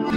Okay,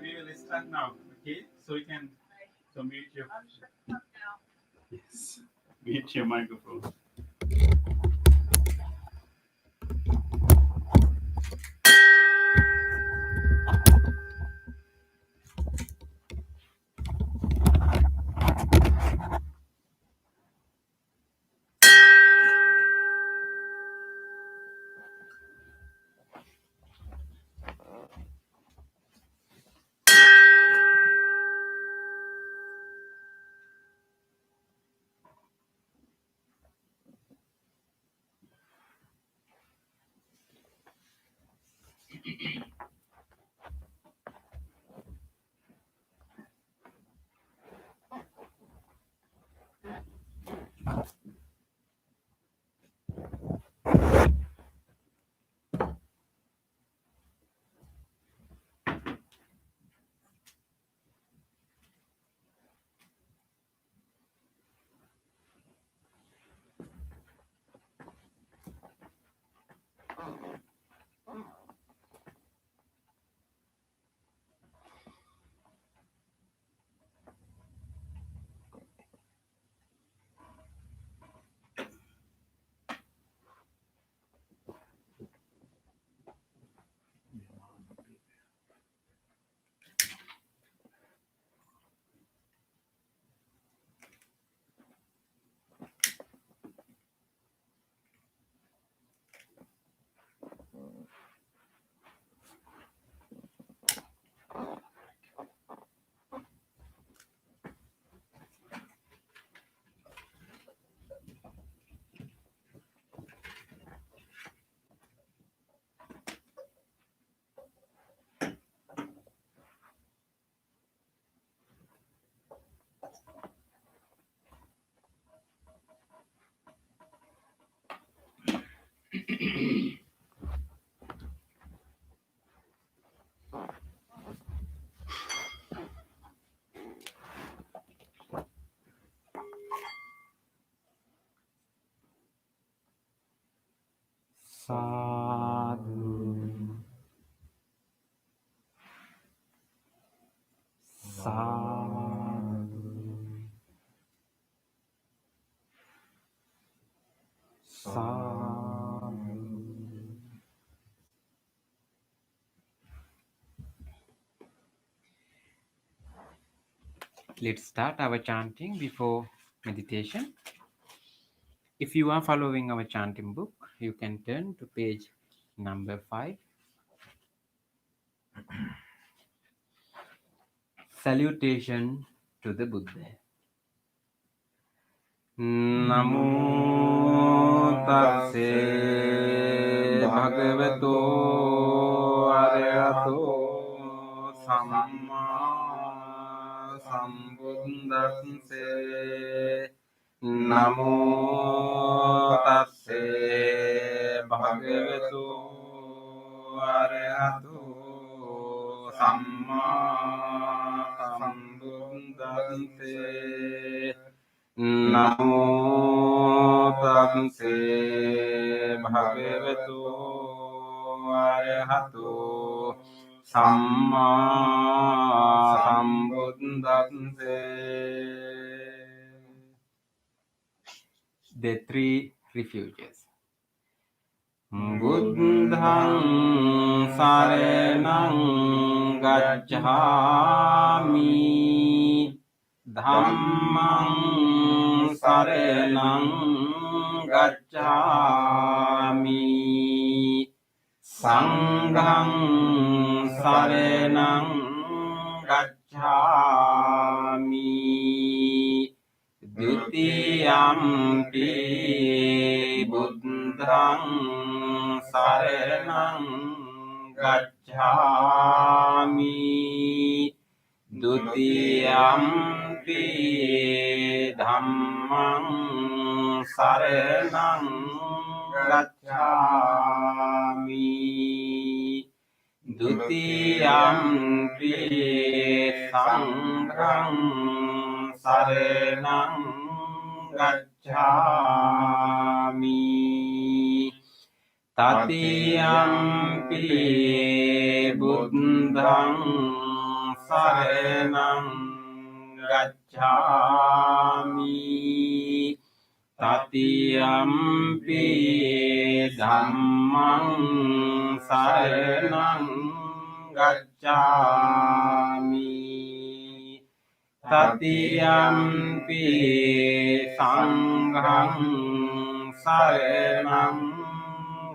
we will start now. Okay, so you can mute your yes, mute your microphone. Sadhu, sadhu, sadhu. Let's start our chanting before meditation. If you are following our chanting book, you can turn to page number 5. Salutation to the Buddha. Namo tassa bhagavato arahato samma sambuddhassa. Namo tassa bhagavato arahato samma sambuddhassa. Namo tassa bhagavato arahato samma sambuddhassa. the three refuges. Buddhang saranang gacchami, dhammang saranang gacchami, sanghang saranang gacchami, dutiyampi buddhang saranang gacchami, dutiyampi dhammang saranang gacchami, dutiyampi sanghang saranang gacchami, tatiyampi buddhang saranang gacchami, tatiyampi dhammang saranang gacchami, tatiyampi sanghang saranang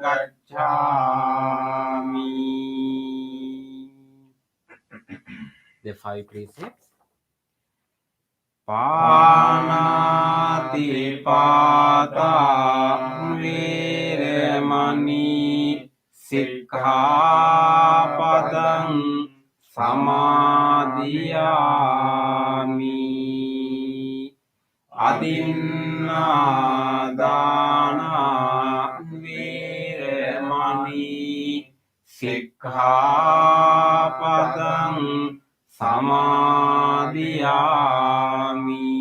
gacchami. The five precepts. Panati pata viremani sikkhapadang samadhiyami, adinna dana viremani sikkhapadang samadhiyami,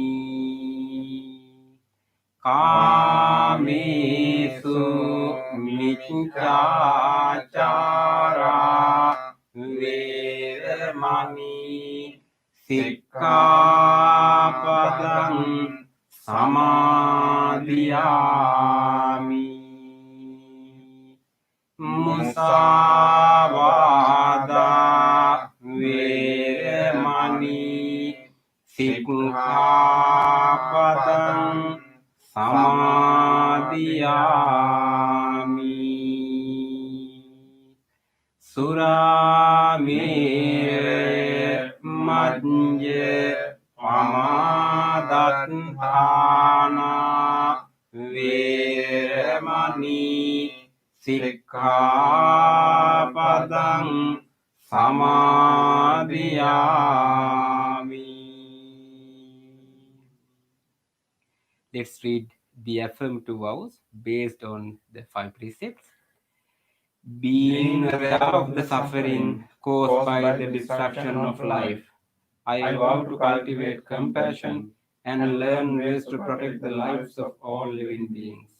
kamesu miccacara viremani sikkhapadang samadhiyami, musavada viremani sikkhapadang samadhiyami, suramere majje pamadatthana viremani sikkhapadang samadhiyami. Let's read the affirmative vows based on the five precepts. Being aware of the suffering caused by the destruction of life, I vow to cultivate compassion and learn ways to protect the lives of all living beings.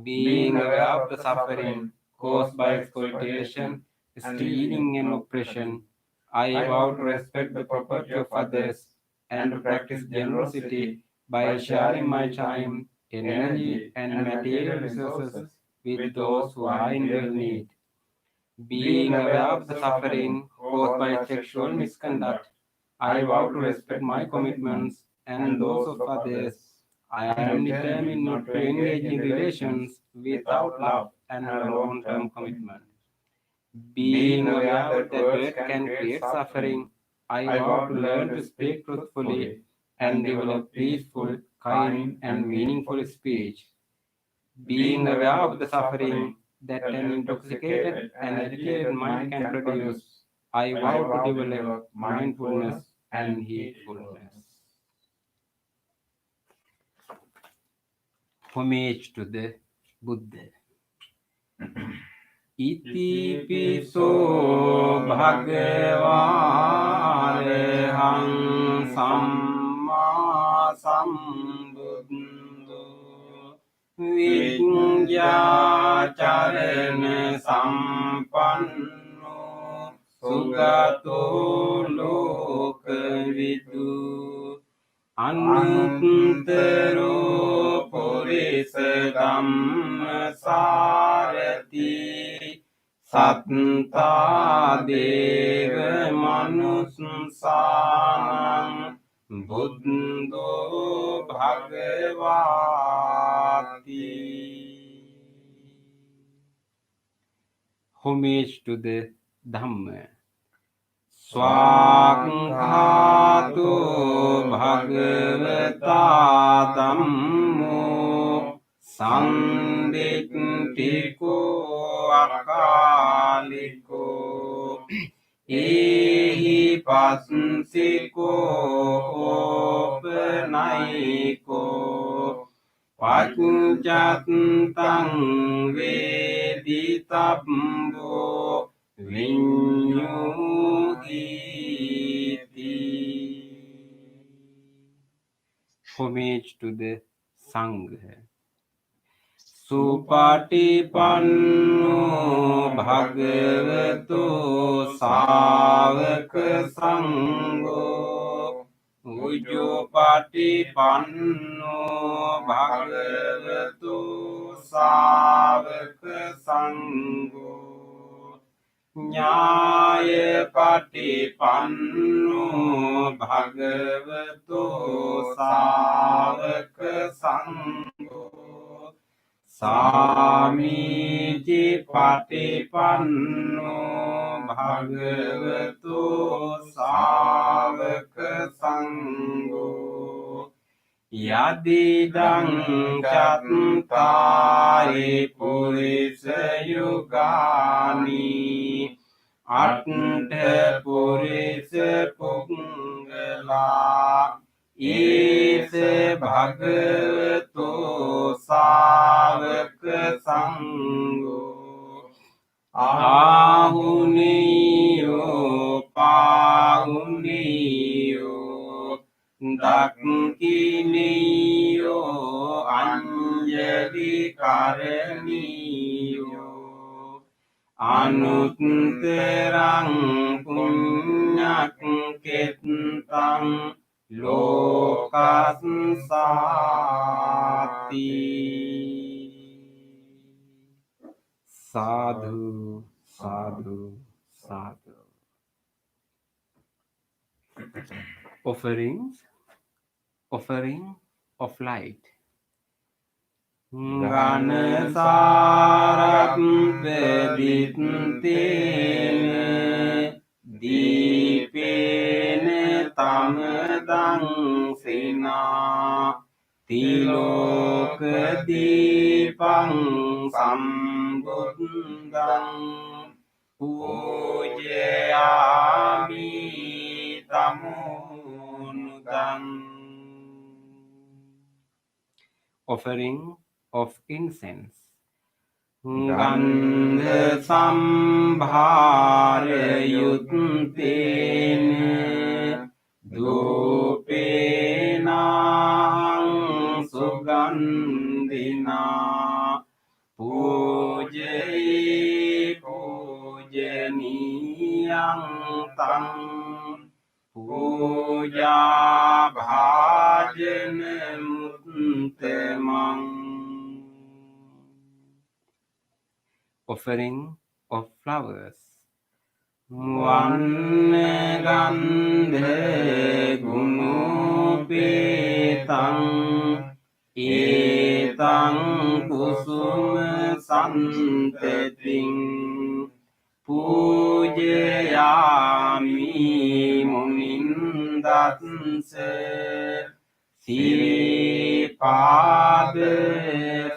Being aware of the suffering caused by exploitation, stealing, and oppression, I vow to respect the property of others and to practice generosity by sharing my time, energy, and material resources with those who are in real need. Being aware of the suffering caused by sexual misconduct, I vow to respect my commitments and those of others. I am determined not to engage in relations without love and a long-term commitment. Being aware that words can create suffering, I vow to learn to speak truthfully and develop peaceful, kind, and meaningful speech. Being aware of the suffering that an intoxicated and agitated mind can produce, I vow to develop mindfulness and heedfulness. Homage to the Buddha. Iti piso bhagava arahang samma sambuddho vijñācarana sampanno sugato lokavidu anuttaro pore satta deva manussanam buddho bhagavati. Homage to the Dhamma. Swakhato bhagavata dhammo sanditthiko akaliko ehi passiko opanaiko paccattam veditabbo vinyuhiti. Homage to the Sangha. Supatipanno bhagavato savaka sangho Ujjopatipanno bhagavato savaka sangho Nyāyapatipanno bhagavato savaka sangho Samīti patipanno bhagavato savaka sangho Yadidang cattari purisa yugani Atta purisa punggala Ise bhagavato savaka sangho Ahuniyo pahuniyo Dakkiniyo anjali karaniyo Anutterang punyakkettang lokassati. Sadhu, sadhu, sadhu. Offering of light. Ganasaratveditene dipene tamadang sina tiloka dipang sambuddhang pujayami tamunudang. Offering of incense. Gandha sambhara yuttene dupenang sugandhina pujaye pujaniyang tang puja bhajana muttamang. Offering of flowers. Vanna gandha gunopetang etang kusuma santating pujayami munindatse siripada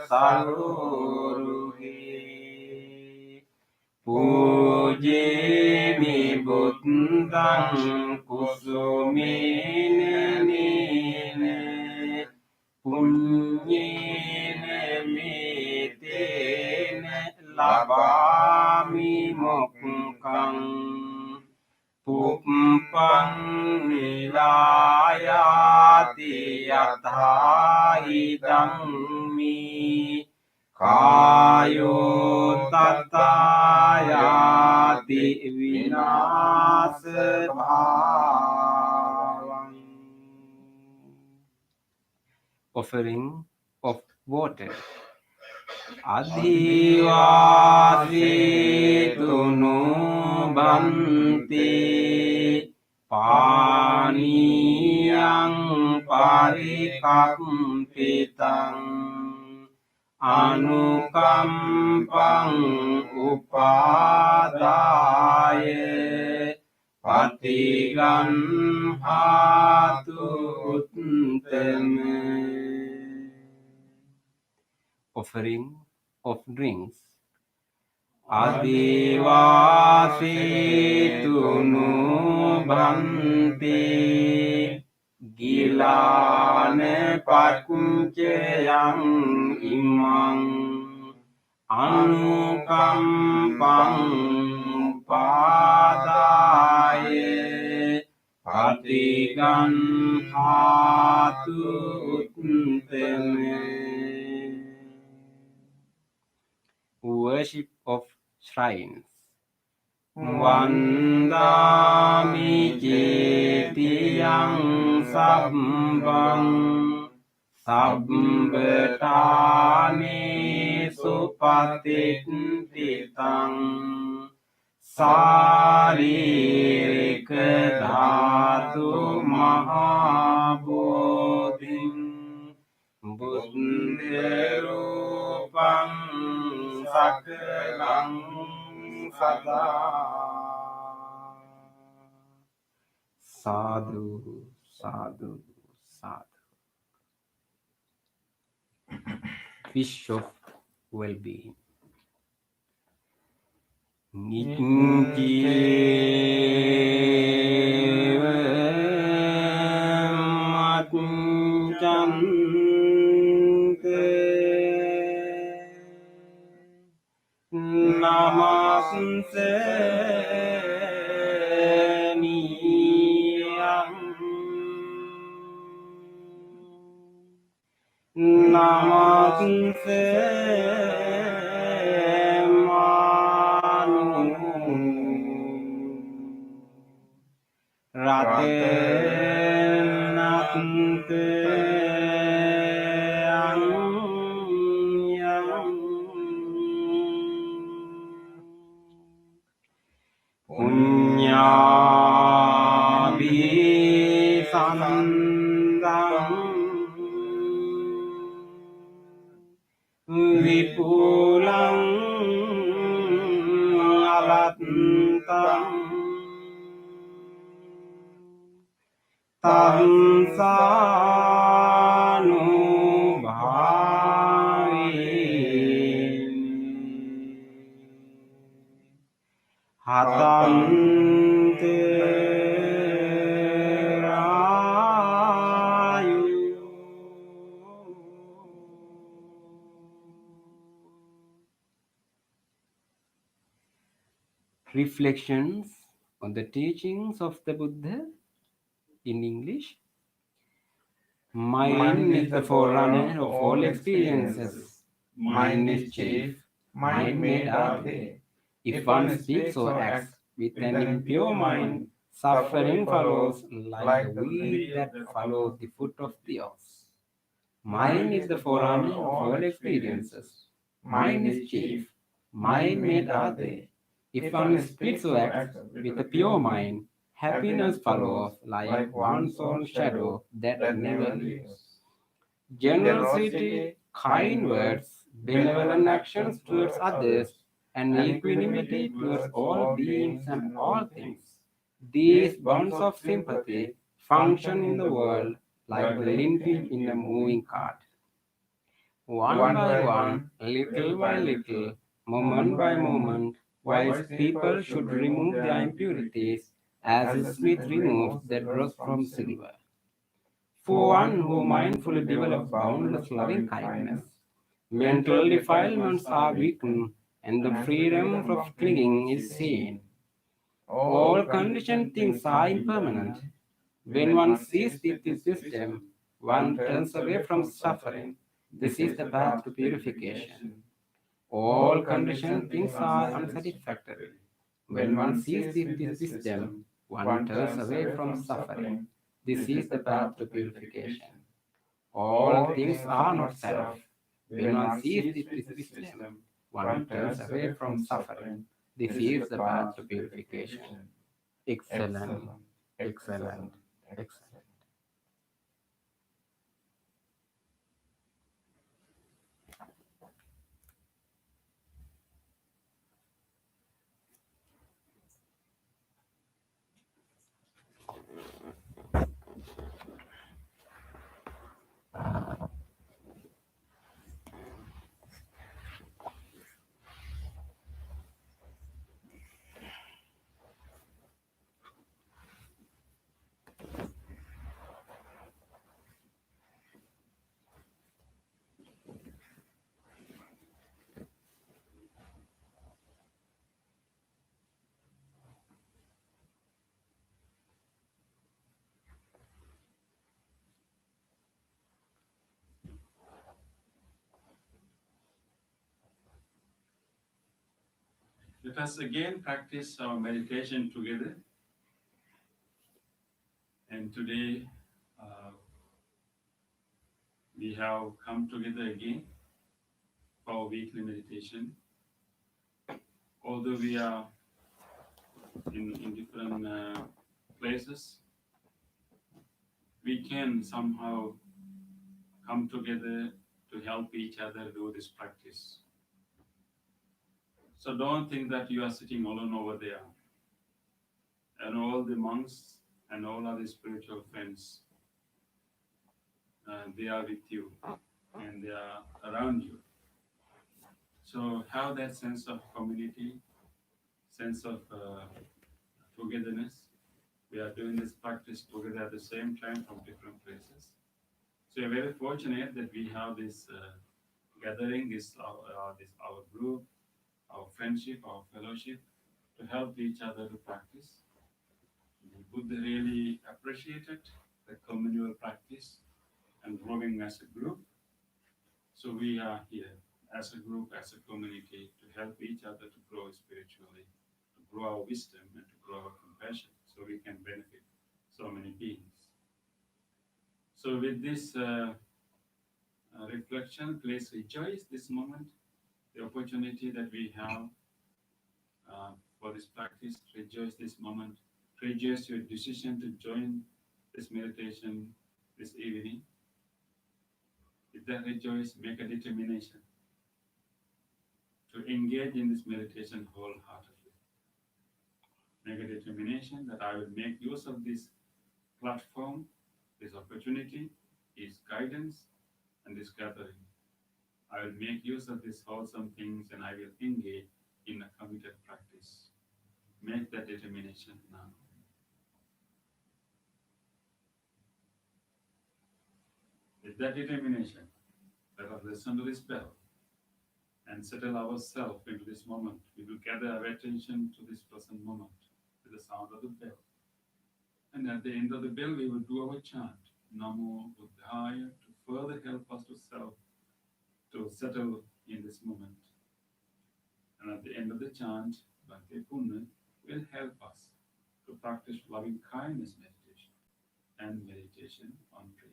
saroruhe pujemi buddhang kusumene nene punyene metene labami mokkang puppang nilayati yathahidang mi kayo tatayati vinasa bhavang. Offering of water. Adhivasitunu bhanti paniyang parikampitam anukampang upadaye patiganhatu uttame. Offering of drinks. Adivasitunu bhanti gilane patchayang imang anukampang padaye patiganhatu uttame. Worship of shrines. Vandami jetiyang sabbang sabbetani supatititang saririka dhatu mahabodhing buddherupang sakalang sada. Sadhu, sadhu, sadhu. Fish of well-being. Nitya matchante namaste niyang namaste manu rate nante anyang punyabhisandang vipulang alattam tansanubhavi hatante rayu. Reflections on the teachings of the Buddha in English. Mind is the forerunner of all experiences. Mind is chief. Mind made are they. If one speaks or acts with an impure mind, suffering follows like the weed that follows the foot of the ox. Mind is the forerunner of all experiences. Mind is chief. Mind made are they. If one speaks or acts with a pure mind, happiness follows like one's own shadow that never leaves. Generosity, kind words, benevolent actions towards others, and equanimity towards all beings and all things. These bonds of sympathy function in the world like the linkage in a moving cart. One by one, little by little, moment by moment, wise people should remove their impurities as a smith removes the dross from silver. For one who mindfully develops boundless loving kindness, mental defilements are weakened and the freedom from clinging is seen. All conditioned things are impermanent. When one sees this wisdom, one turns away from suffering. This is the path to purification. All conditioned things are unsatisfactory. When one sees this wisdom, one turns away from suffering. This is the path to purification. All things are not self. When one sees this wisdom, one turns away from suffering. This is the path to purification. Excellent, excellent, excellent. Let us again practice our meditation together. And today we have come together again for our weekly meditation. Although we are in different places, we can somehow come together to help each other do this practice. So don't think that you are sitting alone over there. And all the monks and all other spiritual friends, they are with you and they are around you. So have that sense of community, sense of togetherness. We are doing this practice together at the same time from different places. So we're very fortunate that we have this gathering, this our group, our friendship, our fellowship, to help each other to practice. The Buddha really appreciated the communal practice and growing as a group. So we are here as a group, as a community, to help each other to grow spiritually, to grow our wisdom and to grow our compassion, so we can benefit so many beings. So with this reflection, please rejoice this moment, the opportunity that we have for this practice. Rejoice this moment. Rejoice your decision to join this meditation this evening. With that rejoice, make a determination to engage in this meditation wholeheartedly. Make a determination that I will make use of this platform, this opportunity, this guidance, and this gathering. I will make use of these wholesome things and I will engage in a committed practice. Make that determination now. With that determination, let us listen to this bell and settle ourselves into this moment. We will gather our attention to this present moment with the sound of the bell. And at the end of the bell, we will do our chant, Namo Buddhaya, to further help us to settle in this moment. And at the end of the chant, Bhakti Punna will help us to practice loving kindness meditation and meditation on breathing.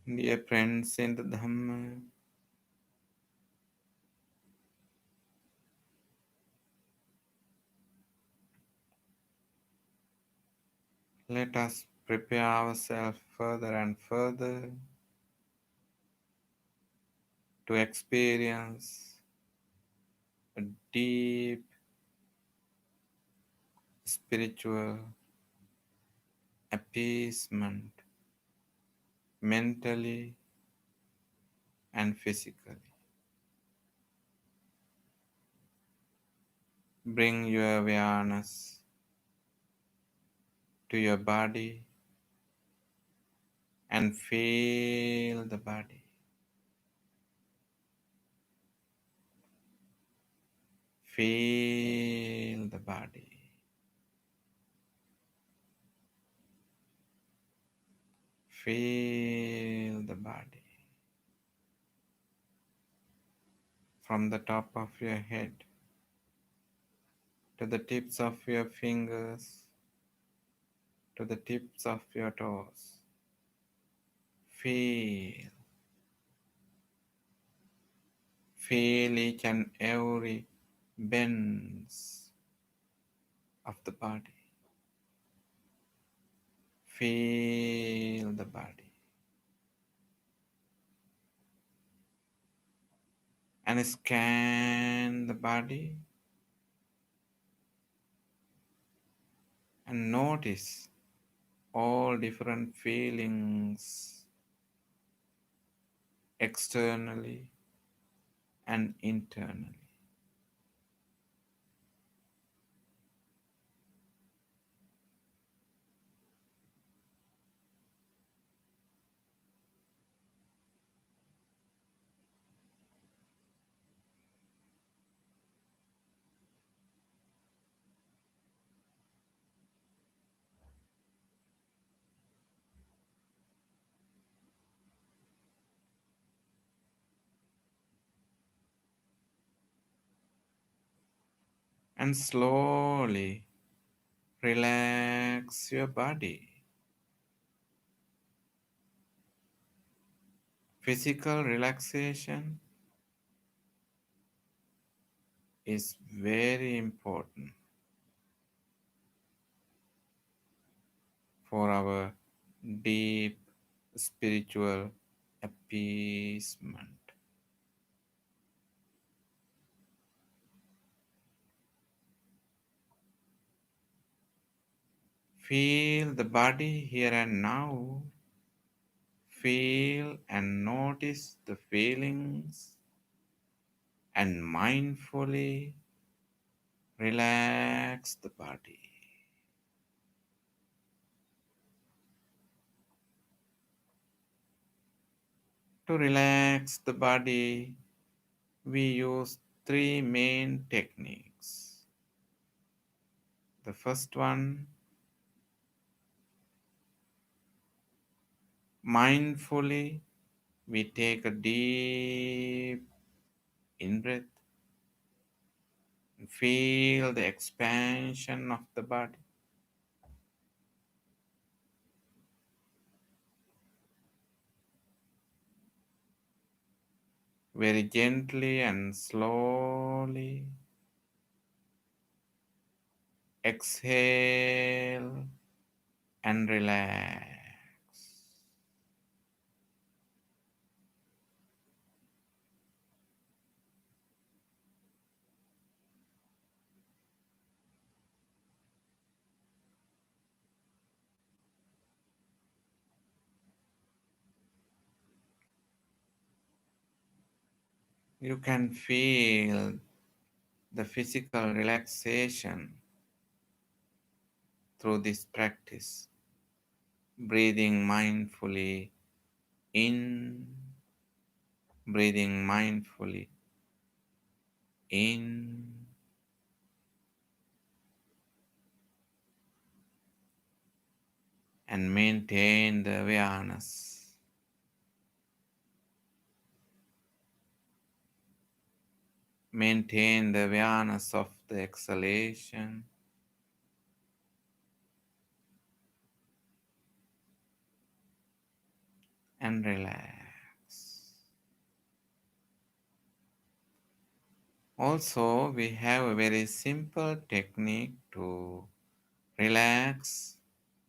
Dear friends in the Dhamma, let us prepare ourselves further and further to experience a deep spiritual appeasement mentally and physically. Bring your awareness to your body and feel the body. Feel the body. Feel the body. From the top of your head to the tips of your fingers to the tips of your toes. Feel. Feel each and every bends of the body. Feel the body. And scan the body and notice all different feelings externally and internally. And slowly relax your body. Physical relaxation is very important for our deep spiritual appeasement. Feel the body here and now. Feel and notice the feelings and mindfully relax the body. To relax the body, we use three main techniques. The first one, mindfully, we take a deep in breath and feel the expansion of the body. Very gently and slowly exhale and relax. You can feel the physical relaxation through this practice. Breathing mindfully in, breathing mindfully in, and maintain the awareness. Maintain the awareness of the exhalation and relax. Also, we have a very simple technique to relax,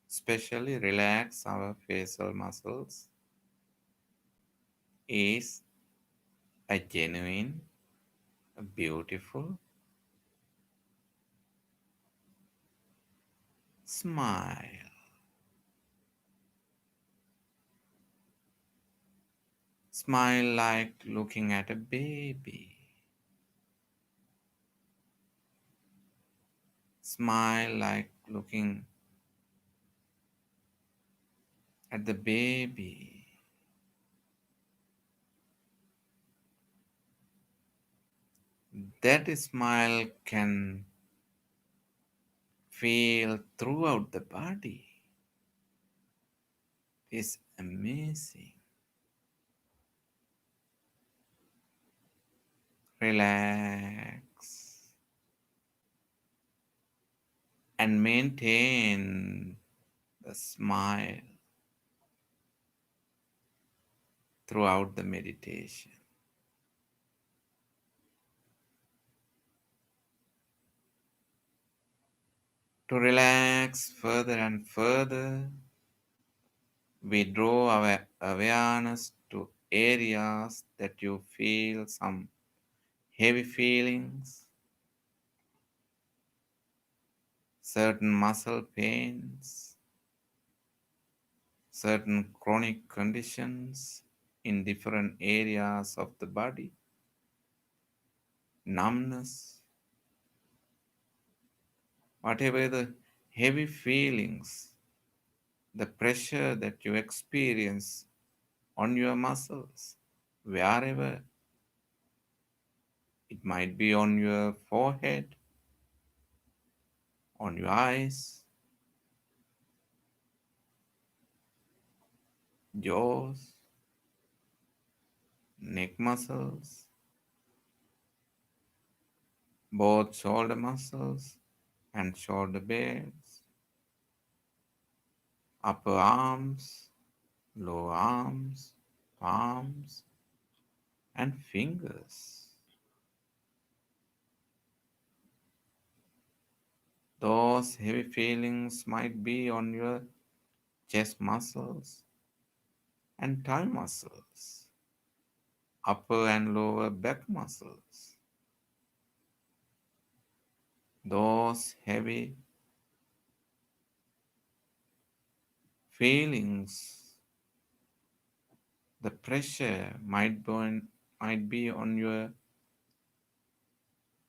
especially relax our facial muscles, is a genuine, a beautiful smile. Smile like looking at a baby. Smile like looking at the baby. That smile can feel throughout the body is amazing. Relax and maintain the smile throughout the meditation. To relax further and further, we draw our awareness to areas that you feel some heavy feelings, certain muscle pains, certain chronic conditions in different areas of the body, numbness, whatever the heavy feelings, the pressure that you experience on your muscles, wherever it might be on your forehead, on your eyes, jaws, neck muscles, both shoulder muscles and shoulder blades, upper arms, lower arms, palms, and fingers. Those heavy feelings might be on your chest muscles and thigh muscles, upper and lower back muscles. Those heavy feelings, the pressure might be on your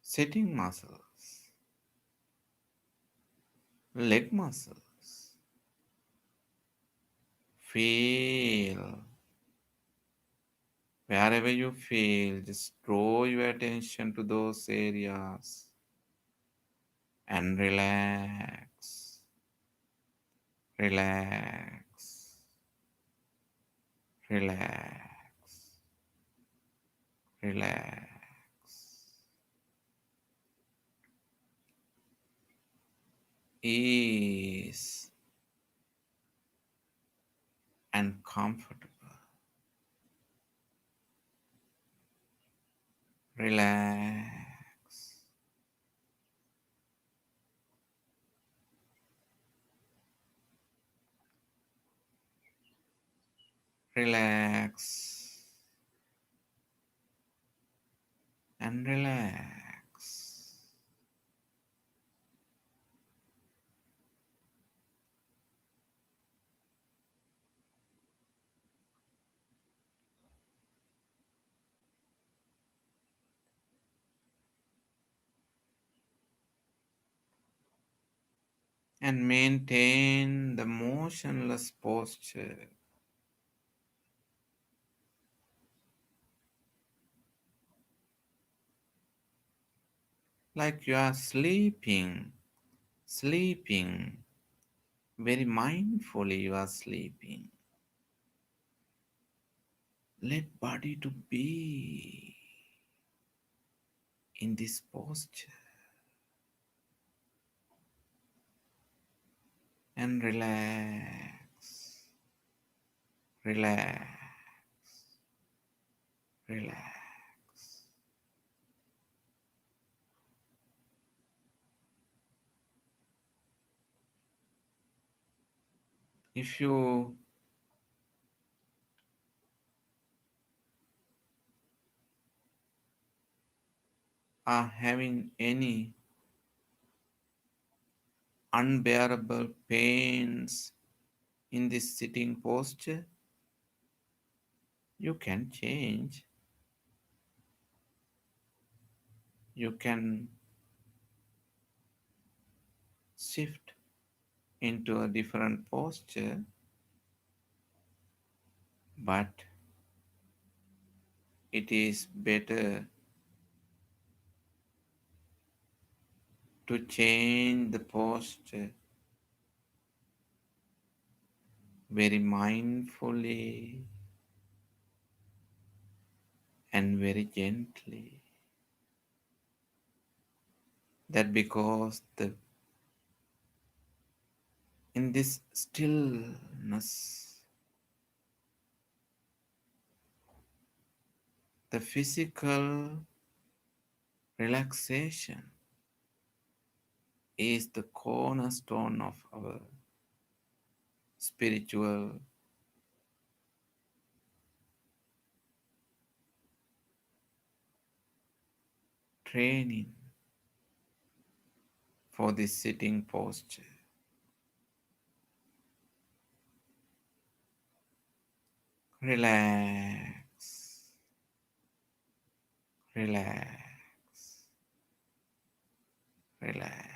sitting muscles, leg muscles. Feel wherever you feel, just draw your attention to those areas and relax, relax, relax, relax. Ease and comfortable. Relax. Relax and relax. And maintain the motionless posture like you are sleeping, sleeping, very mindfully you are sleeping. Let body to be in this posture and relax, relax, relax. If you are having any unbearable pains in this sitting posture, you can change. You can shift into a different posture, but it is better to change the posture very mindfully and very gently. That because in this stillness, the physical relaxation is the cornerstone of our spiritual training for this sitting posture. Relax, relax, relax.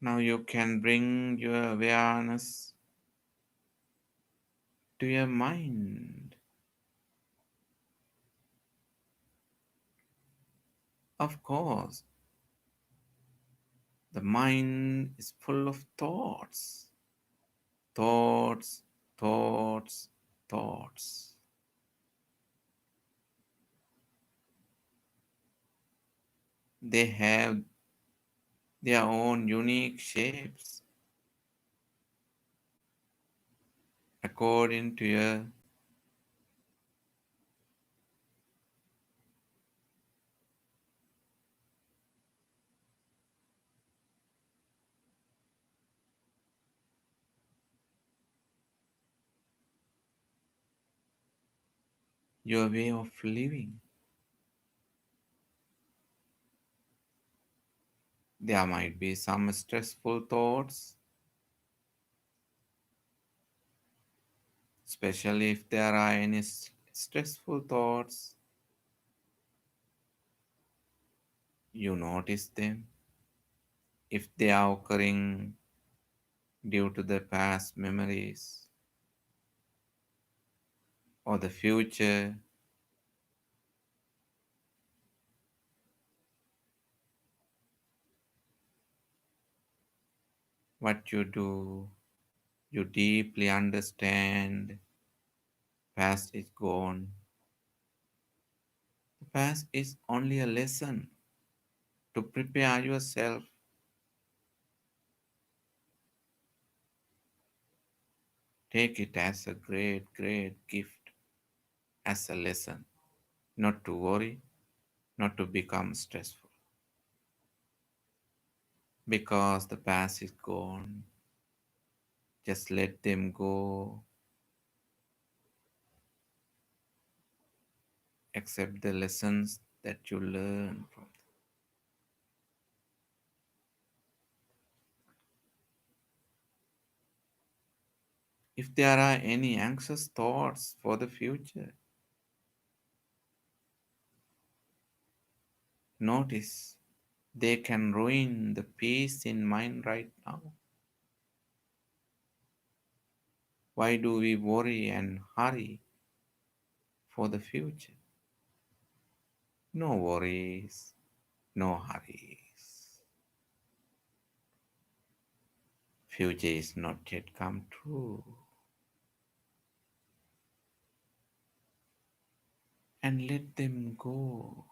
Now you can bring your awareness to your mind. Of course, the mind is full of thoughts, thoughts, thoughts, thoughts. They have their own unique shapes according to your way of living. There might be some stressful thoughts, especially if there are any stressful thoughts. You notice them. If they are occurring due to the past memories or the future, what you do, you deeply understand past is gone. The past is only a lesson to prepare yourself. Take it as a great, great gift, as a lesson, not to worry, not to become stressful. Because the past is gone, just let them go, accept the lessons that you learn from them. If there are any anxious thoughts for the future, notice they can ruin the peace in mind right now. Why do we worry and hurry for the future? No worries, no hurries. Future is not yet come true. And let them go.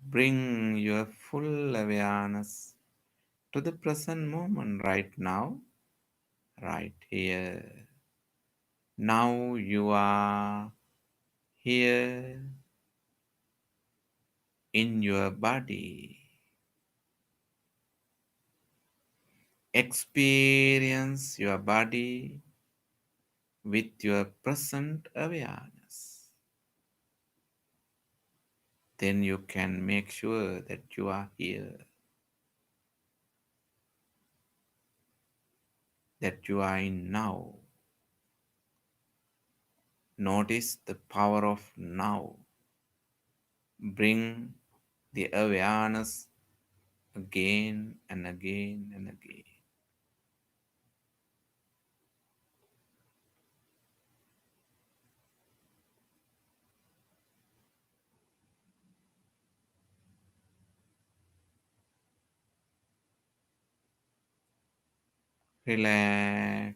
Bring your full awareness to the present moment right now, right here. Now you are here in your body. Experience your body with your present awareness. Then you can make sure that you are here, that you are in now. Notice the power of now. Bring the awareness again and again and again. Relax.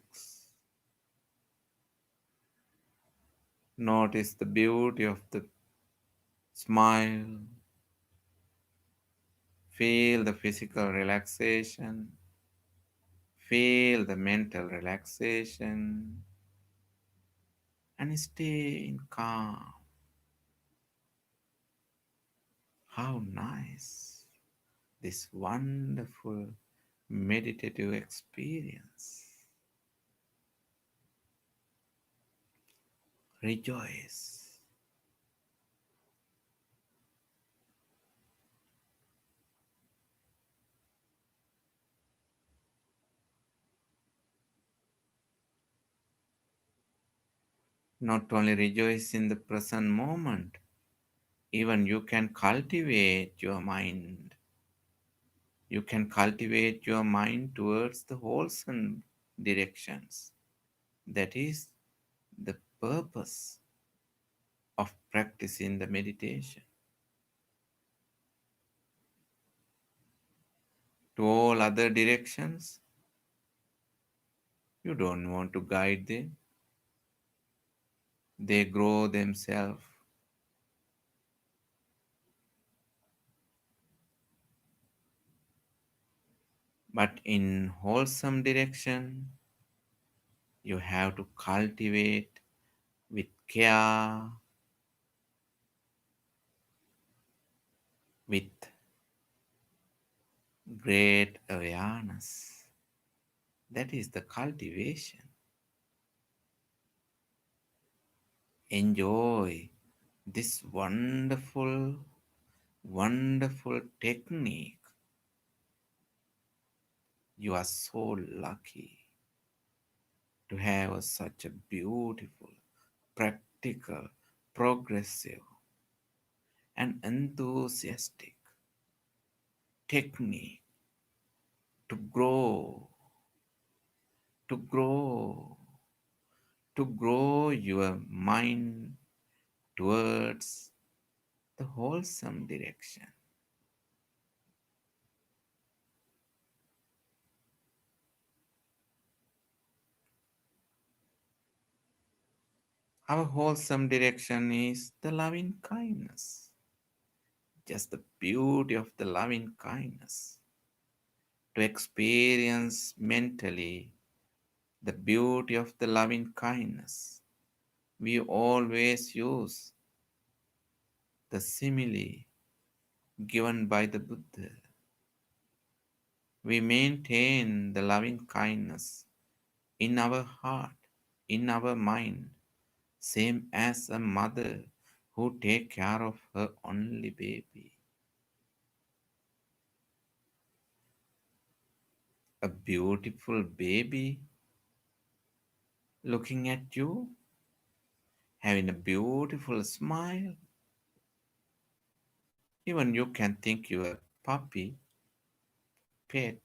Notice the beauty of the smile. Feel the physical relaxation. Feel the mental relaxation. And stay in calm. How nice this wonderful meditative experience. Rejoice. Not only rejoice in the present moment, even you can cultivate your mind. You can cultivate your mind towards the wholesome directions. That is the purpose of practicing the meditation. To all other directions, you don't want to guide them, they grow themselves. But in wholesome direction, you have to cultivate with care, with great awareness. That is the cultivation. Enjoy this wonderful, wonderful technique. You are so lucky to have such a beautiful, practical, progressive, and enthusiastic technique to grow, to grow, to grow your mind towards the wholesome direction. Our wholesome direction is the loving kindness, just the beauty of the loving kindness. To experience mentally the beauty of the loving kindness, we always use the simile given by the Buddha. We maintain the loving kindness in our heart, in our mind, same as a mother who takes care of her only baby. A beautiful baby looking at you, having a beautiful smile. Even you can think your puppy, pet.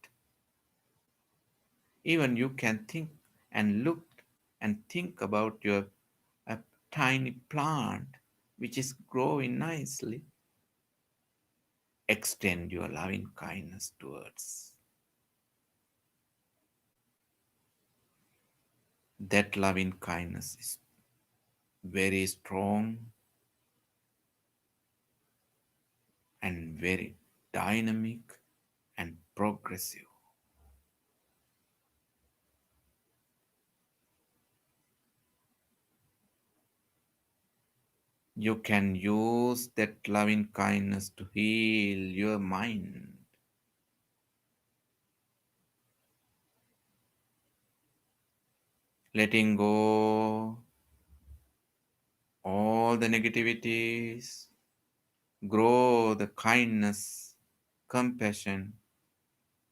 Even you can think and look and think about your a tiny plant which is growing nicely. Extend your loving kindness towards. That loving kindness is very strong and very dynamic and progressive. You can use that loving kindness to heal your mind, letting go all the negativities, grow the kindness, compassion,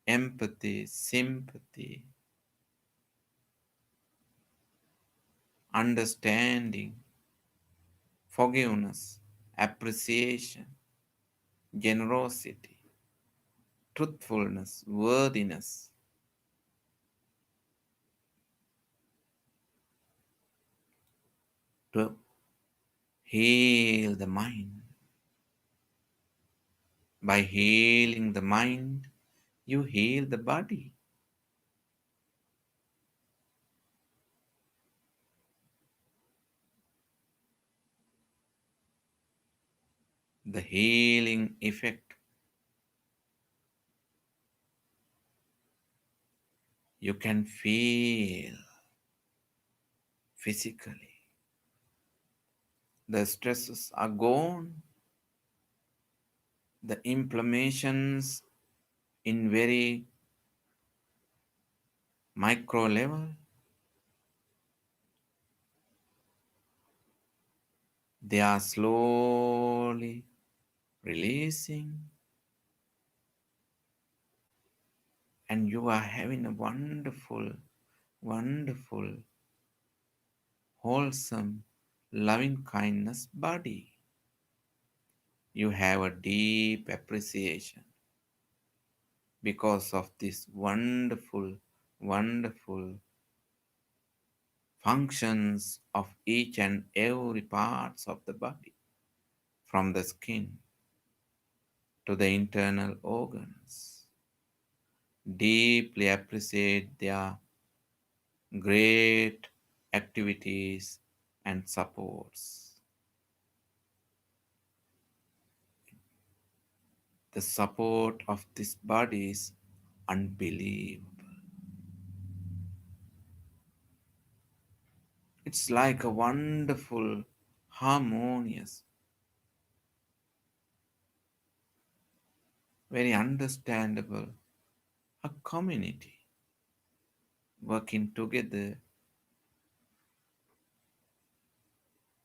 empathy, sympathy, understanding, forgiveness, appreciation, generosity. truthfulness, worthiness, to heal the mind. By healing the mind, you heal the body. The healing effect you can feel physically. The stresses are gone, the inflammations in very micro level, they are slowly releasing, and you are having a wonderful, wonderful, wholesome, loving kindness body. You have a deep appreciation because of this wonderful, wonderful functions of each and every parts of the body, from the skin to the internal organs. Deeply appreciate their great activities and supports. The support of this body is unbelievable. It's like a wonderful, harmonious, very understandable, a community working together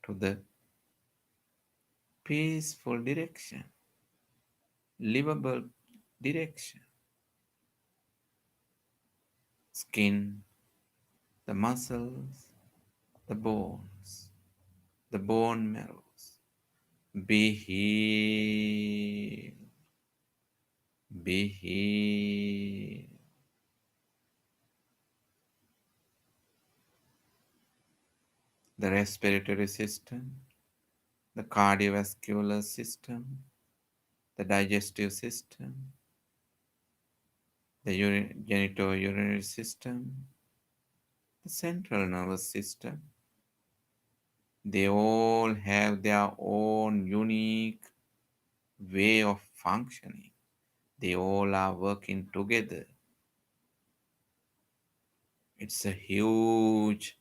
to the peaceful direction, livable direction. Skin, the muscles, the bones, the bone marrows. Be healed, be healed. The respiratory system, the cardiovascular system, the digestive system, the genitourinary system, the central nervous system, they all have their own unique way of functioning. They all are working together. It's a huge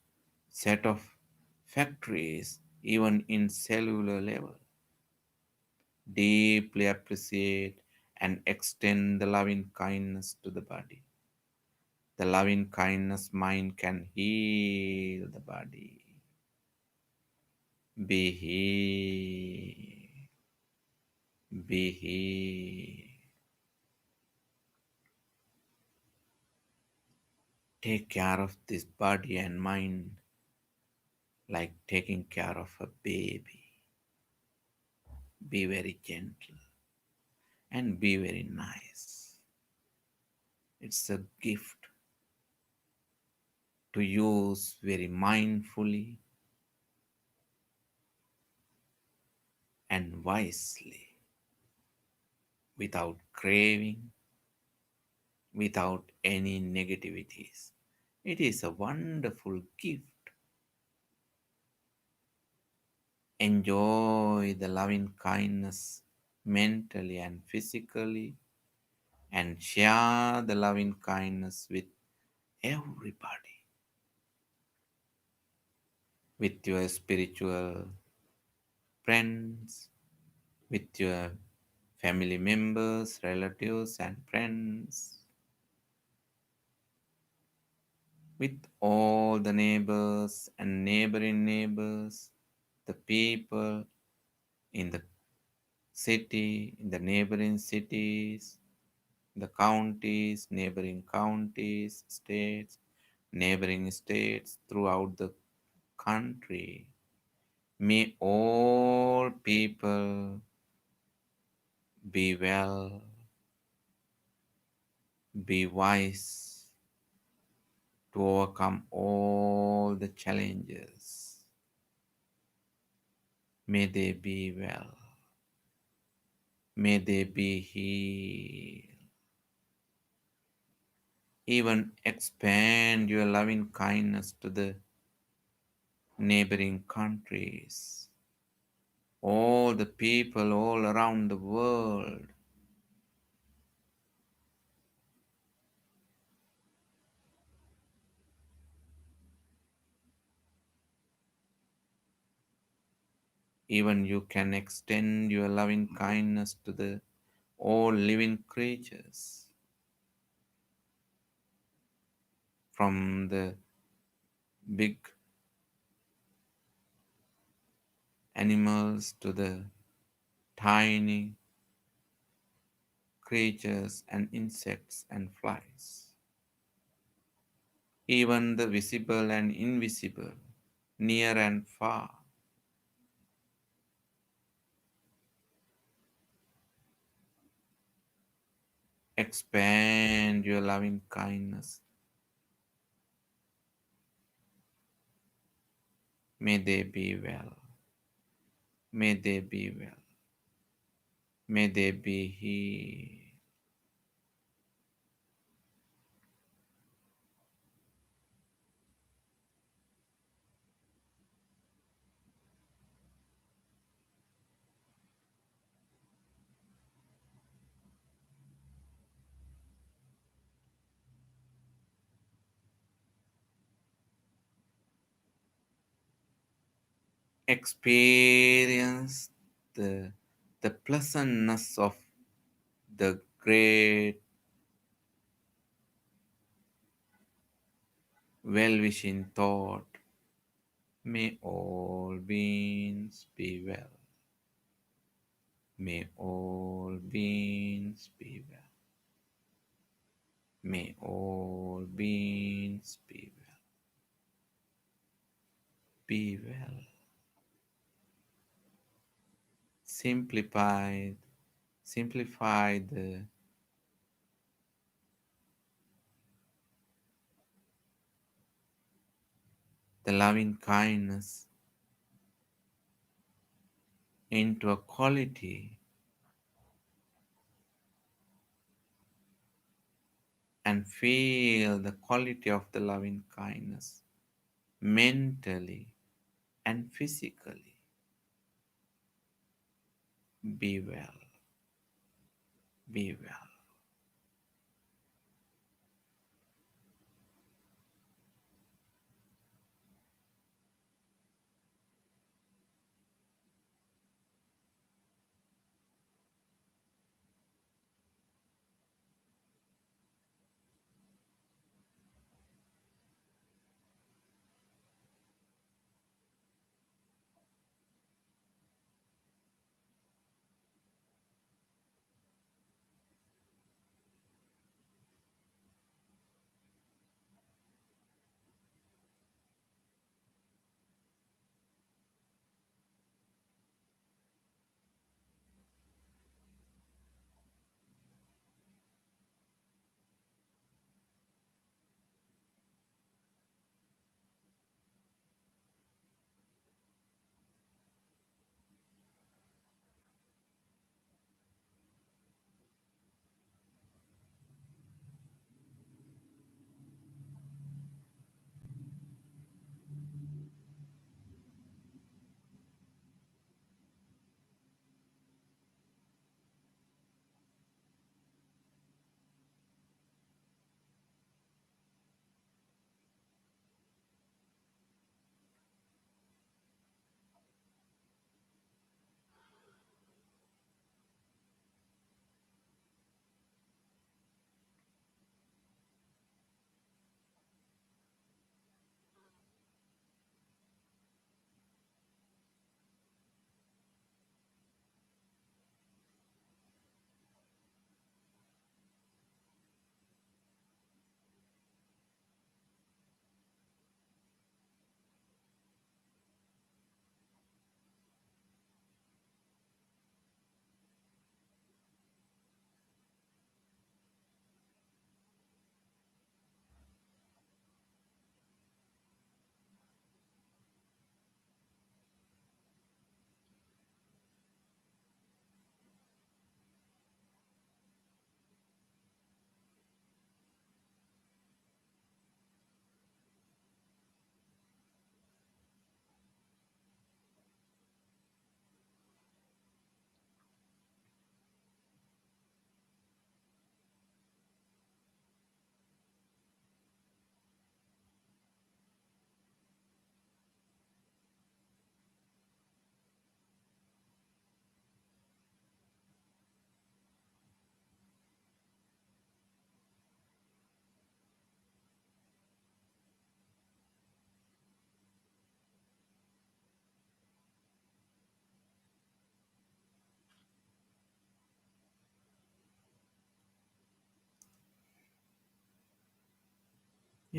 set of factories, even in cellular level. Deeply appreciate and extend the loving kindness to the body. The loving kindness mind can heal the body. Be healed. Be healed. Take care of this body and mind like taking care of a baby. Be very gentle and be very nice. It's a gift to use very mindfully and wisely, without craving, without any negativities. It is a wonderful gift. Enjoy the loving kindness mentally and physically, and share the loving kindness with everybody, with your spiritual friends, with your family members, relatives, and friends, with all the neighbors and neighboring neighbors, the people in the city, in the neighboring cities, the counties, neighboring counties, states, neighboring states throughout the country. May all people be well, Be wise to overcome all the challenges. May they be well. May they be healed. Even expand your loving kindness to the neighboring countries, all the people all around the world. Even you can extend your loving kindness to the all living creatures, from the big animals to the tiny creatures and insects and flies, even the visible and invisible, near and far. Expand your loving kindness. May they be well. May they be well. May they be healed. Experience the pleasantness of the great well-wishing thought. May all beings be well. May all beings be well. May all beings be well. Be well. Simplify the loving kindness into a quality and feel the quality of the loving kindness mentally and physically. Be well. Be well.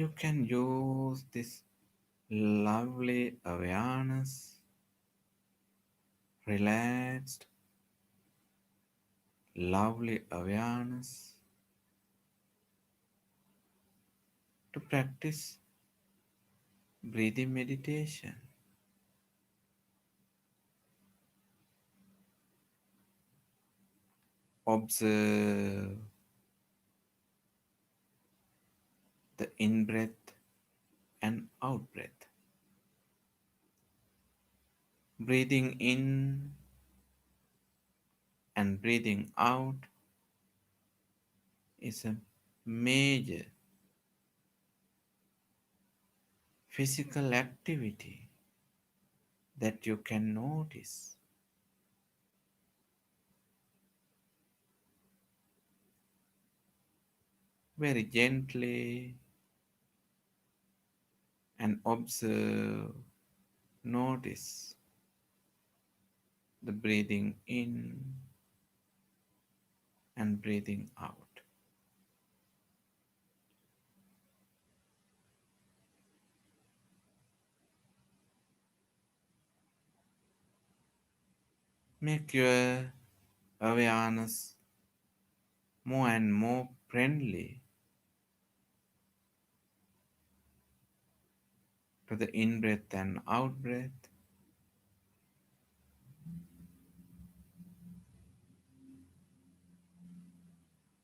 You can use this lovely awareness, relaxed, lovely awareness to practice breathing meditation. Observe the in breath and out breath. Breathing in and breathing out is a major physical activity that you can notice very gently and observe, notice the breathing in and breathing out. Make your awareness more and more friendly to the in breath and out breath,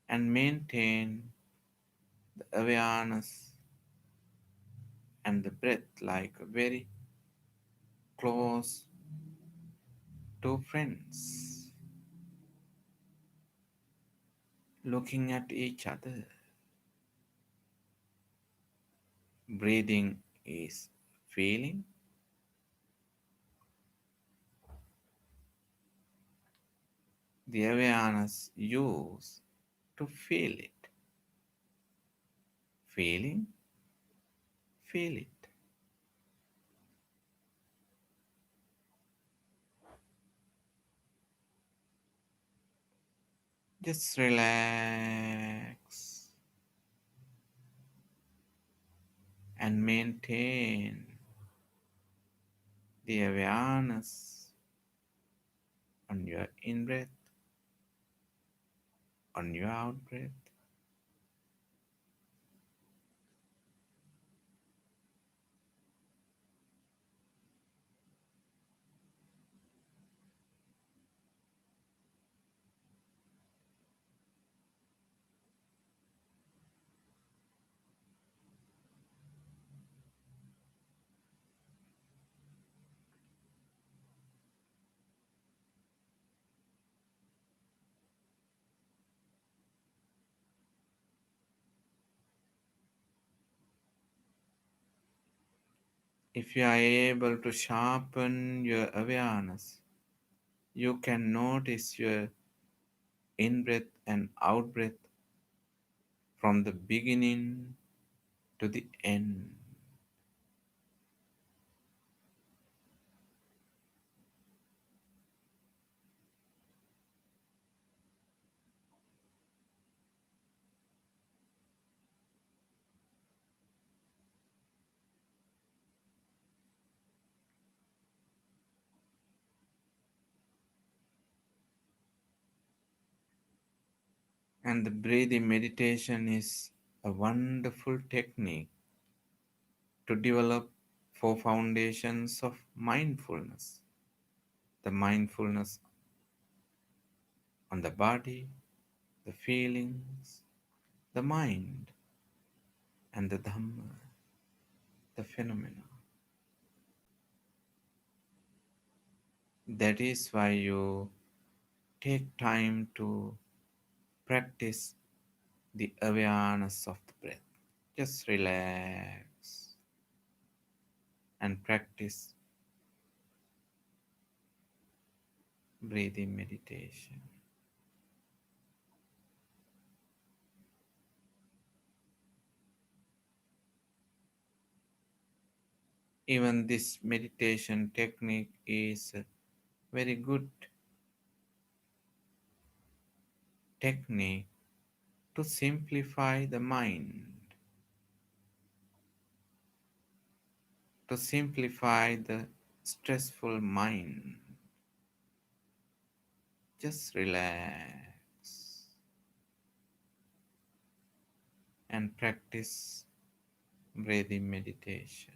and maintain the awareness and the breath like very close to friends, looking at each other. Breathing is feeling, the awareness use to feel it. Feeling, feel it. Just relax and maintain the awareness on your in breath, on your out breath. If you are able to sharpen your awareness, you can notice your in breath and out breath from the beginning to the end. And the breathing meditation is a wonderful technique to develop four foundations of mindfulness: the mindfulness on the body, the feelings, the mind, and the Dhamma, the phenomena. That is why you take time to practice the awareness of the breath. Just relax and practice breathing meditation. Even this meditation technique is a very good technique to simplify the mind. to simplify the stressful mind. Just relax and practice breathing meditation.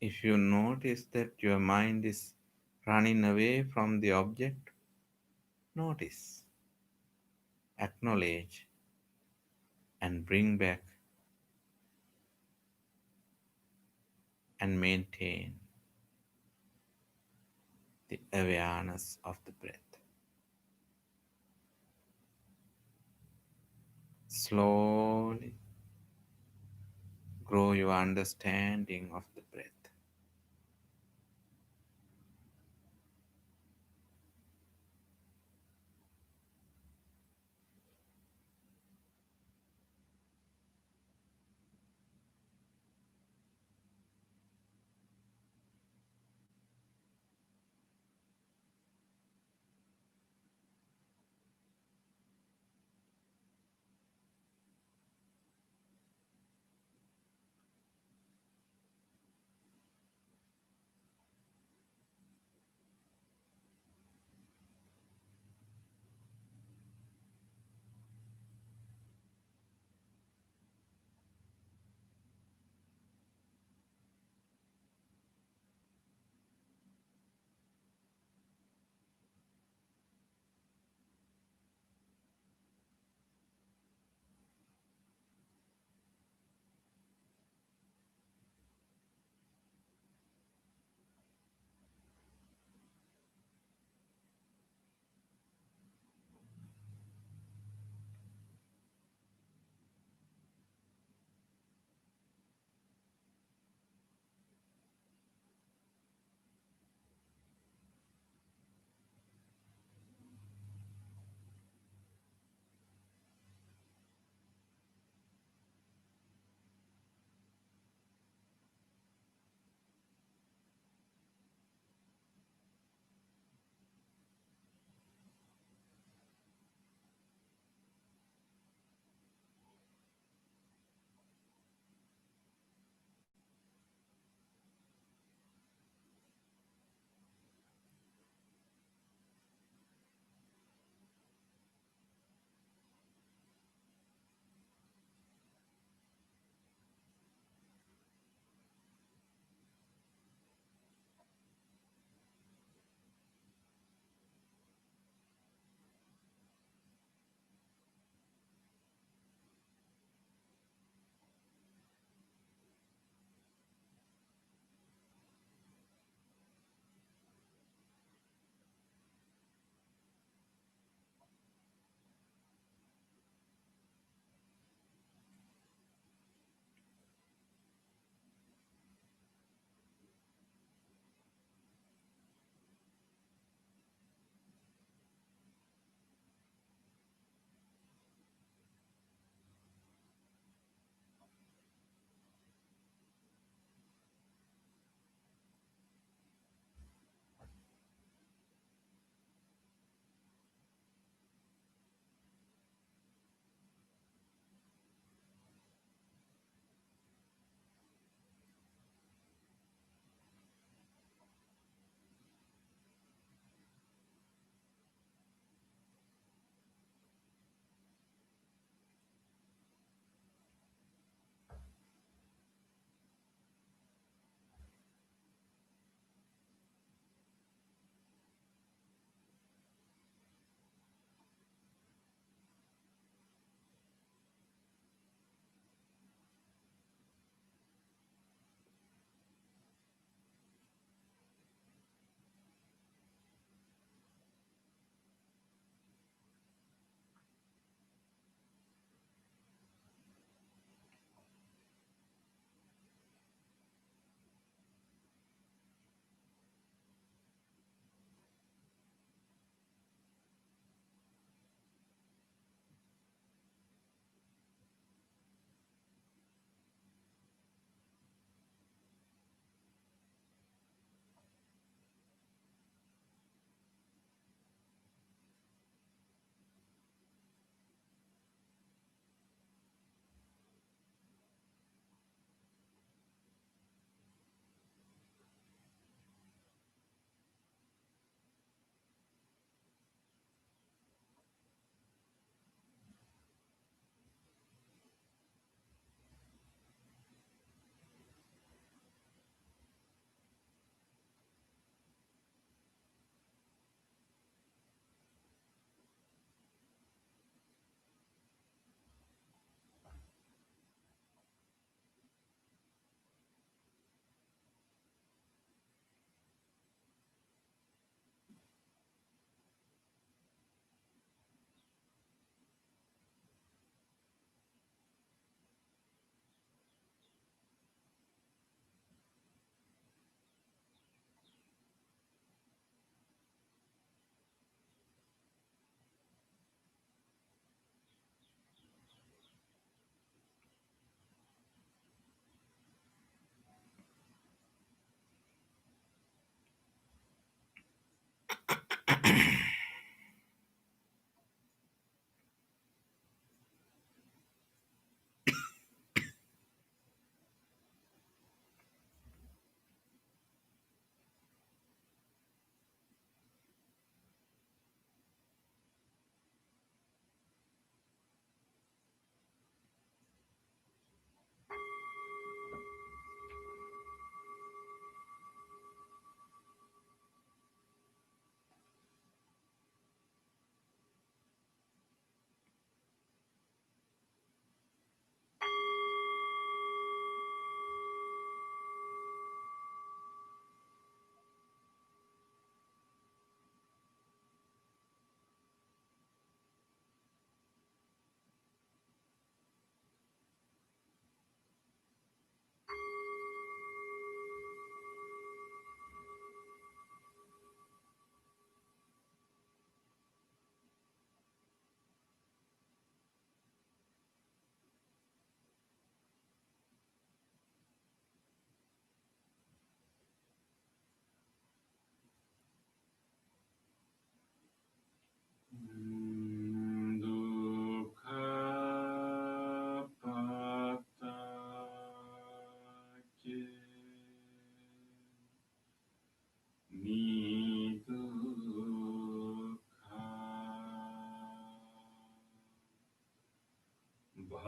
If you notice that your mind is running away from the object, notice, acknowledge, and bring back and maintain the awareness of the breath. Slowly grow your understanding of the breath.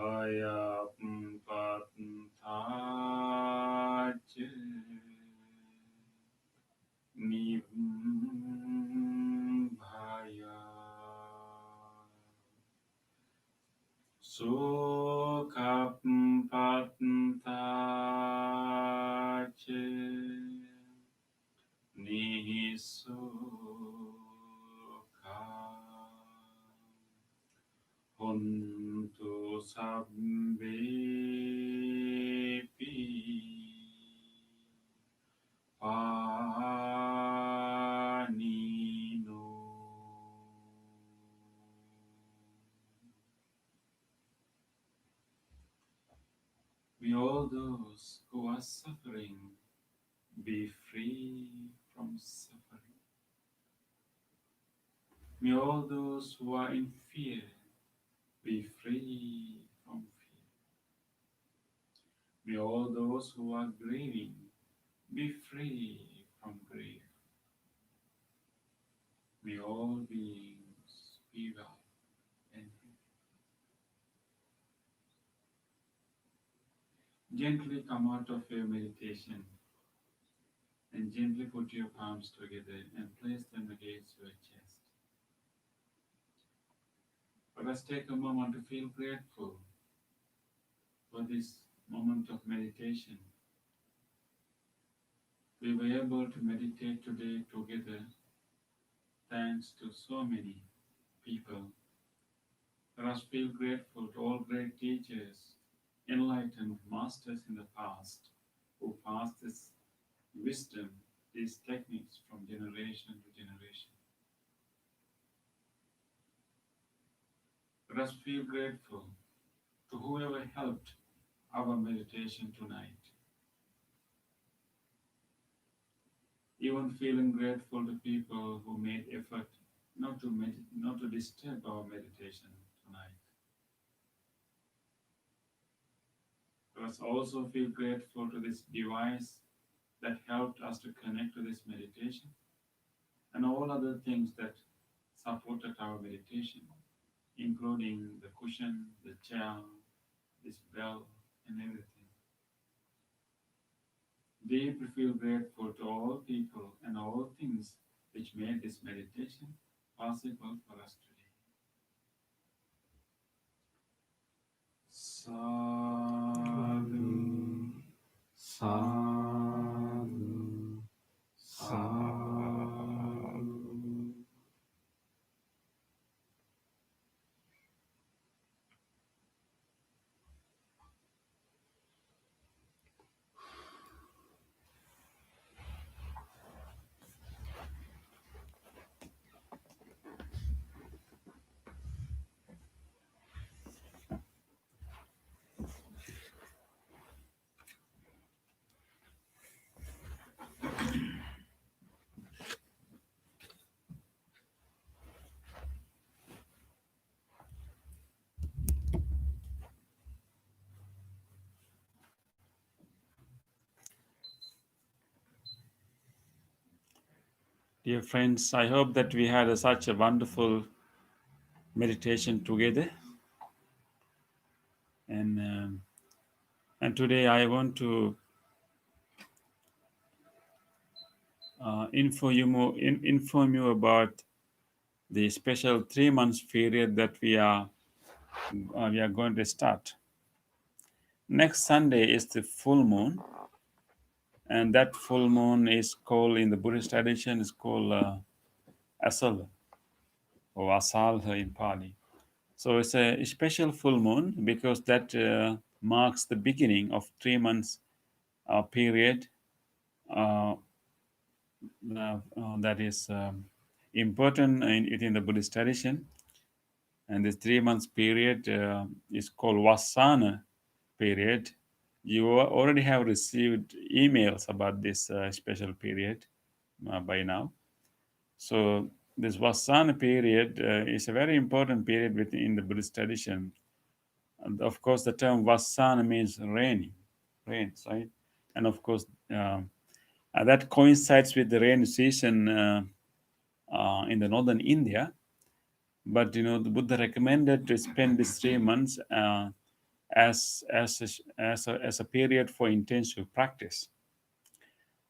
Bhaya Patntaj Nibbhaya Sukham Patntaj Nisukha Hontu Sabbepi Panino. May all those who are suffering be free from suffering. May all those who are in fear be free from fear. May all those who are grieving be free from grief. May all beings be well and happy. Gently come out of your meditation and gently put your palms together and place them against your chest. Let us take a moment to feel grateful for this moment of meditation. We were able to meditate today together thanks to so many people. Let us feel grateful to all great teachers, enlightened masters in the past who passed this wisdom, these techniques from generation to generation. Let us feel grateful to whoever helped our meditation tonight. Even feeling grateful to people who made effort not to disturb our meditation tonight. Let us also feel grateful to this device that helped us to connect to this meditation and all other things that supported our meditation, including the cushion, the chair, this bell, and everything. Deeply feel grateful to all people and all things which made this meditation possible for us today. Sadhu, sadhu, sadhu. Dear friends, I hope that we had such a wonderful meditation together. And today I want to inform you about the special 3 months period that we are going to start. Next Sunday is the full moon, and that full moon is called, in the Buddhist tradition, is called Asal or Asal in Pali. So it's a special full moon because that marks the beginning of 3 months period that is important in the Buddhist tradition. And this 3 months period is called Vasana period. You already have received emails about this special period by now. So this Vasana period is a very important period within the Buddhist tradition. And of course, the term Vasana means rain, right? And of course, that coincides with the rain season in the northern India. But the Buddha recommended to spend these 3 months as a period for intensive practice.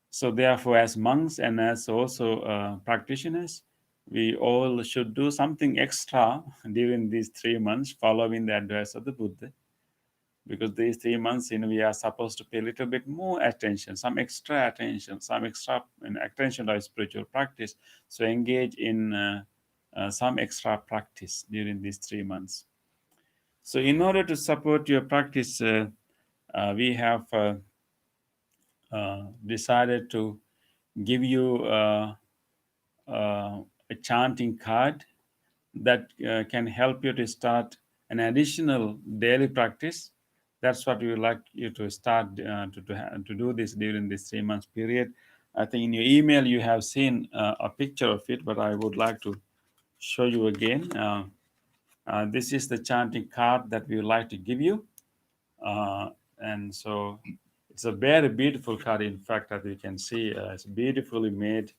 So therefore, as monks and as also practitioners, we all should do something extra during these 3 months, following the advice of the Buddha. Because these 3 months, we are supposed to pay a little bit more attention, some extra attention, some extra attention to our spiritual practice. So engage in some extra practice during these 3 months. So in order to support your practice, we have decided to give you a chanting card that can help you to start an additional daily practice. That's what we would like you to start to do this during this 3 months period. I think in your email you have seen a picture of it, but I would like to show you again. This is the chanting card that we would like to give you. And so it's a very beautiful card. In fact, as you can see, it's beautifully made.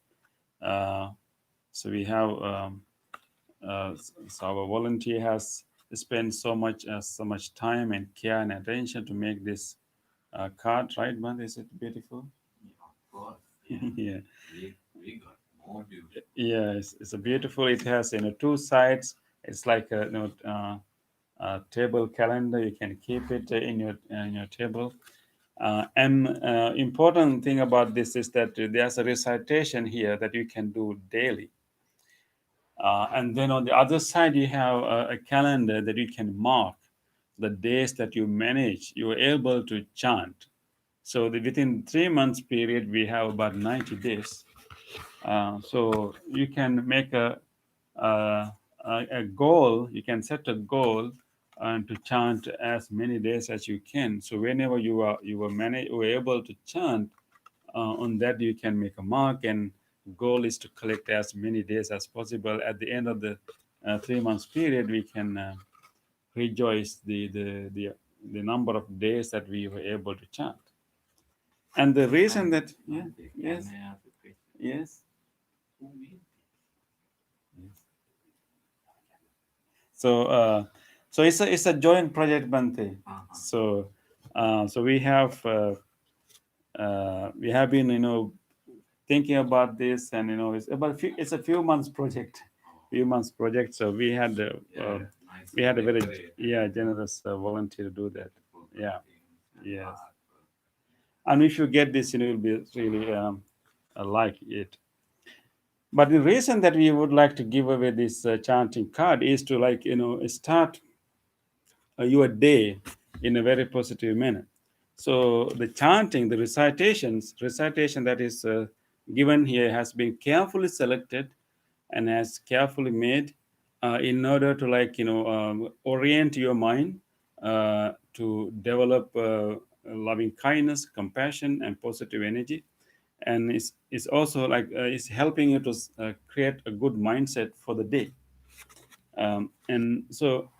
So we have so our volunteer has spent so much time and care and attention to make this card, right, man? Is it beautiful? Yeah, of course. Yeah. We got more beautiful. Yeah, it's a beautiful. It has two sides. It's like a table calendar. You can keep it in your table. And important thing about this is that there's a recitation here that you can do daily. And then on the other side, you have a calendar that you can mark the days that you manage, you are able to chant. So within 3 months period, we have about 90 days. So you can make a goal, you can set a goal to chant as many days as you can. So whenever you are able to chant, on that you can make a mark, and goal is to collect as many days as possible. At the end of the 3 months period, we can rejoice the number of days that we were able to chant. And the reason that Can yes, I ask a question? yes. Who made So so it's a joint project, Bante. Uh-huh. So we have been thinking about this, and it's a few months project. So we had Nice. we had a very Decorate. generous volunteer to do that. Beautiful Yeah. paintings and Yes. art. And if you get this, you'll be really like it. But the reason that we would like to give away this chanting card is to start your day in a very positive manner. So the chanting, the recitation that is given here has been carefully selected and has carefully made in order to orient your mind to develop loving kindness, compassion, and positive energy. And it's also it's helping you to create a good mindset for the day. And so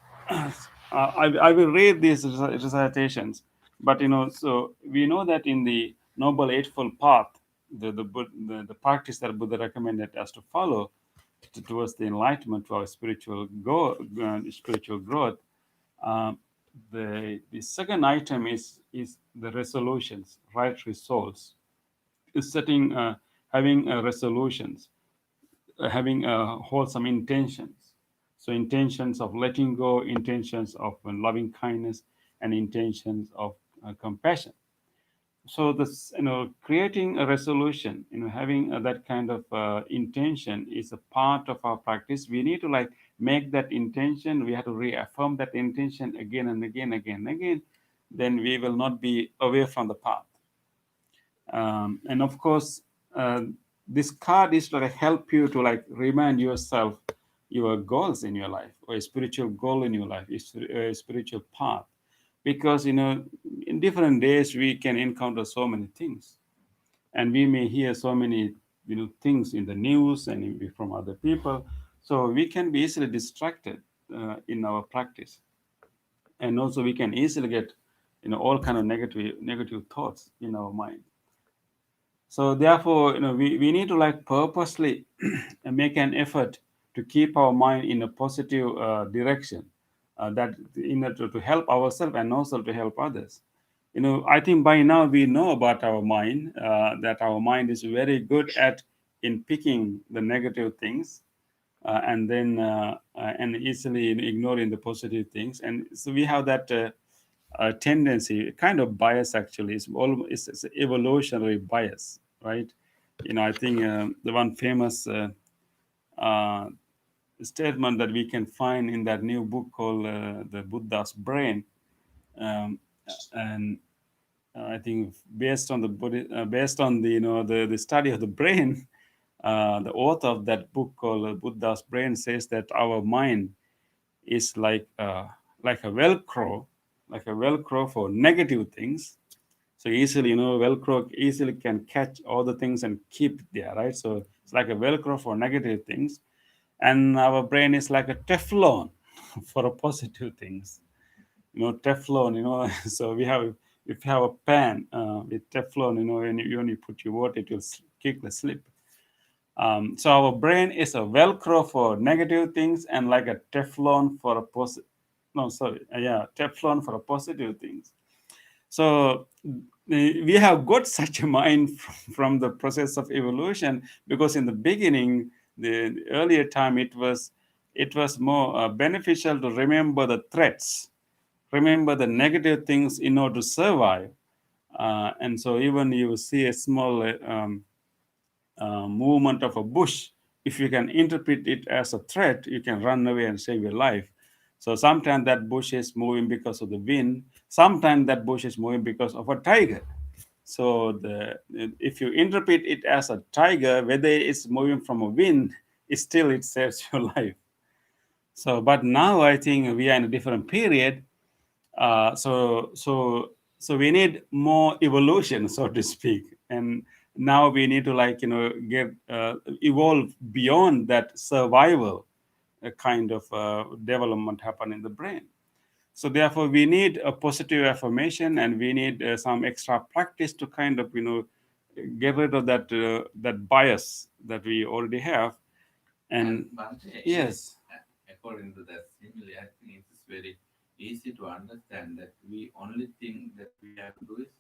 I will read these recitations, but so we know that in the Noble Eightfold Path, the practice that Buddha recommended us to follow towards the enlightenment, to our spiritual growth, uh, the second item is the resolutions, right resolves, is setting having resolutions, having wholesome intentions. So intentions of letting go, intentions of loving kindness, and intentions of compassion. So this, creating a resolution, having that kind of intention is a part of our practice. We need to make that intention. We have to reaffirm that intention again and again, again and again. Then we will not be away from the path. And of course, this card is to help you to remind yourself your goals in your life, or a spiritual goal in your life, a spiritual path. Because in different days we can encounter so many things, and we may hear so many things in the news and from other people. So we can be easily distracted in our practice, and also we can easily get all kind of negative thoughts in our mind. So therefore, we need to purposely make an effort to keep our mind in a positive direction, that in order to help ourselves and also to help others. I think by now we know about our mind, that our mind is very good at in picking the negative things, and easily ignoring the positive things. And so we have that tendency, kind of bias actually. It's an evolutionary bias, right? I think the one famous uh, statement that we can find in that new book called The Buddha's Brain. Um, and I think based on the study of the brain, the author of that book called Buddha's Brain says that our mind is like a Velcro, for negative things. So easily, Velcro easily can catch all the things and keep it there, right? So it's like a Velcro for negative things, and our brain is like a Teflon for positive things. Teflon. So if you have a pan with Teflon, when you put your water, it will quickly slip. So our brain is a Velcro for negative things and like a Teflon for a positive. No, sorry. Yeah, Teflon for a positive things. So we have got such a mind from the process of evolution, because in the beginning, the earlier time, it was more beneficial to remember the threats, remember the negative things in order to survive. And so even you see a small movement of a bush, if you can interpret it as a threat, you can run away and save your life. So sometimes that bush is moving because of the wind. Sometimes that bush is moving because of a tiger. So if you interpret it as a tiger, whether it's moving from a wind, it saves your life. So, but now I think we are in a different period. So we need more evolution, so to speak, and now we need to get evolve beyond that survival kind of development happen in the brain. So therefore we need a positive affirmation, and we need some extra practice to kind of get rid of that bias that we already have. And Bhante, yes. according to that simile, I think it is very easy to understand that we only think that we have to do is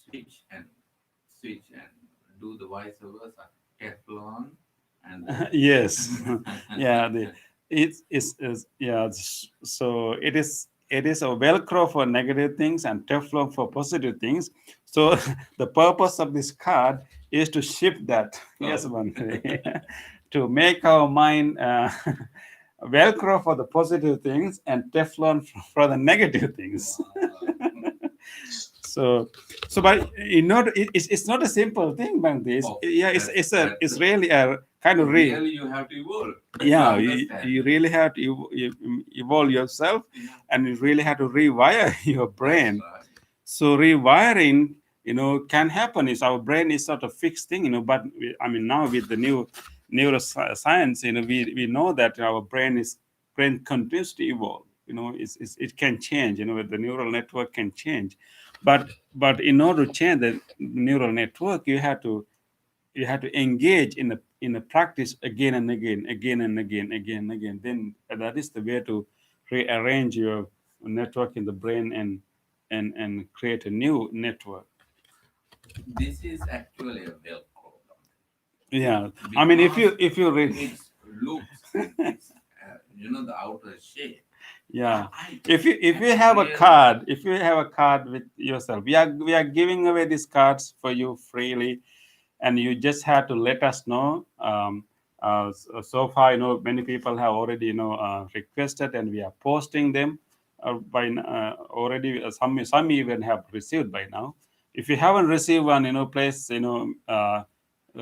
switch and do the vice versa, Teflon and Yes. Yeah, so it is a Velcro for negative things and Teflon for positive things. So the purpose of this card is to shift that. Yes, Bhante. To make our mind Velcro for the positive things and Teflon for the negative things. So, but it's not a simple thing, Bhante. It's really a kind of really you have to evolve. Yeah, you really have to evolve yourself, and you really have to rewire your brain. Right. So rewiring, can happen. Is our brain is sort of fixed thing, but now with the new neuroscience, we know that our brain continues to evolve. It can change. The neural network can change, but in order to change the neural network, you have to engage in a practice again and again, again and again, again and again. Then that is the way to rearrange your network in the brain and create a new network. This is actually a Velcro. Yeah, if you read, It looks, it's, the outer shape. yeah, I if you really- have a card with yourself, we are giving away these cards for you freely, and you just have to let us know. So far, many people have already, requested, and we are posting them already. Some even have received by now. If you haven't received one, please,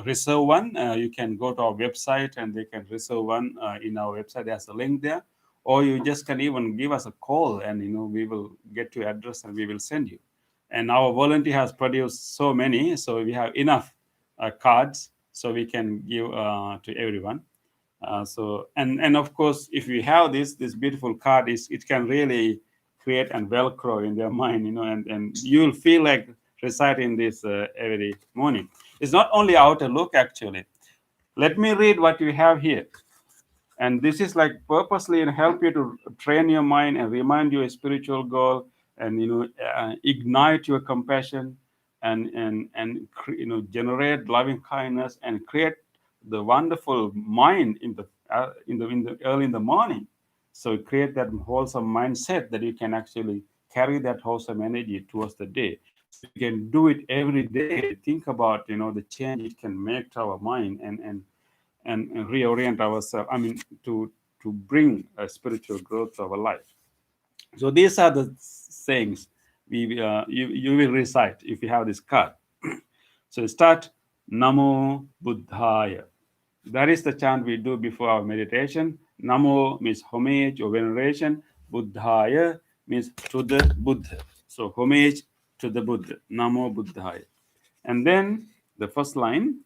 reserve one. You can go to our website, and they can reserve one in our website. There's a link there, or you just can even give us a call, and we will get your address and we will send you. And our volunteer has produced so many, so we have enough cards, so we can give to everyone. And of course, if you have this beautiful card, it can really create and Velcro in their mind, and you'll feel like reciting this every morning. It's not only outer look, actually. Let me read what you have here. And this is like purposely and help you to train your mind and remind you a spiritual goal, and ignite your compassion, and generate loving kindness and create the wonderful mind in the early in the morning. So create that wholesome mindset that you can actually carry that wholesome energy towards the day. So we can do it every day. Think about the change it can make to our mind, and reorient ourselves. I mean, to bring a spiritual growth to our life. So these are the sayings you will recite if you have this card. So start Namo Buddhaya. That is the chant we do before our meditation. Namo means homage or veneration. Buddhaya means to the Buddha. So homage to the Buddha. Namo Buddhaya. And then the first line,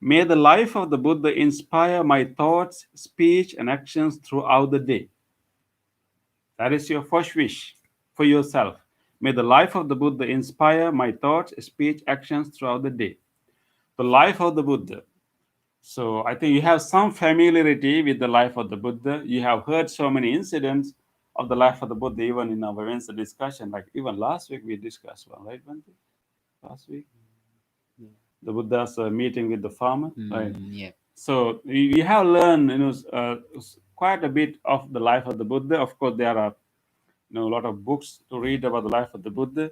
may the life of the Buddha inspire my thoughts, speech, and actions throughout the day. That is your first wish for yourself. May the life of the Buddha inspire my thoughts, speech, actions throughout the day. The life of the Buddha. So I think you have some familiarity with the life of the Buddha. You have heard so many incidents of the life of the Buddha, even in our Wednesday discussion. Like even last week we discussed one, right, Bhante? Last week, the Buddha's meeting with the farmer, right? Yeah. So we have learned, quite a bit of the life of the Buddha. Of course, there are a lot of books to read about the life of the Buddha.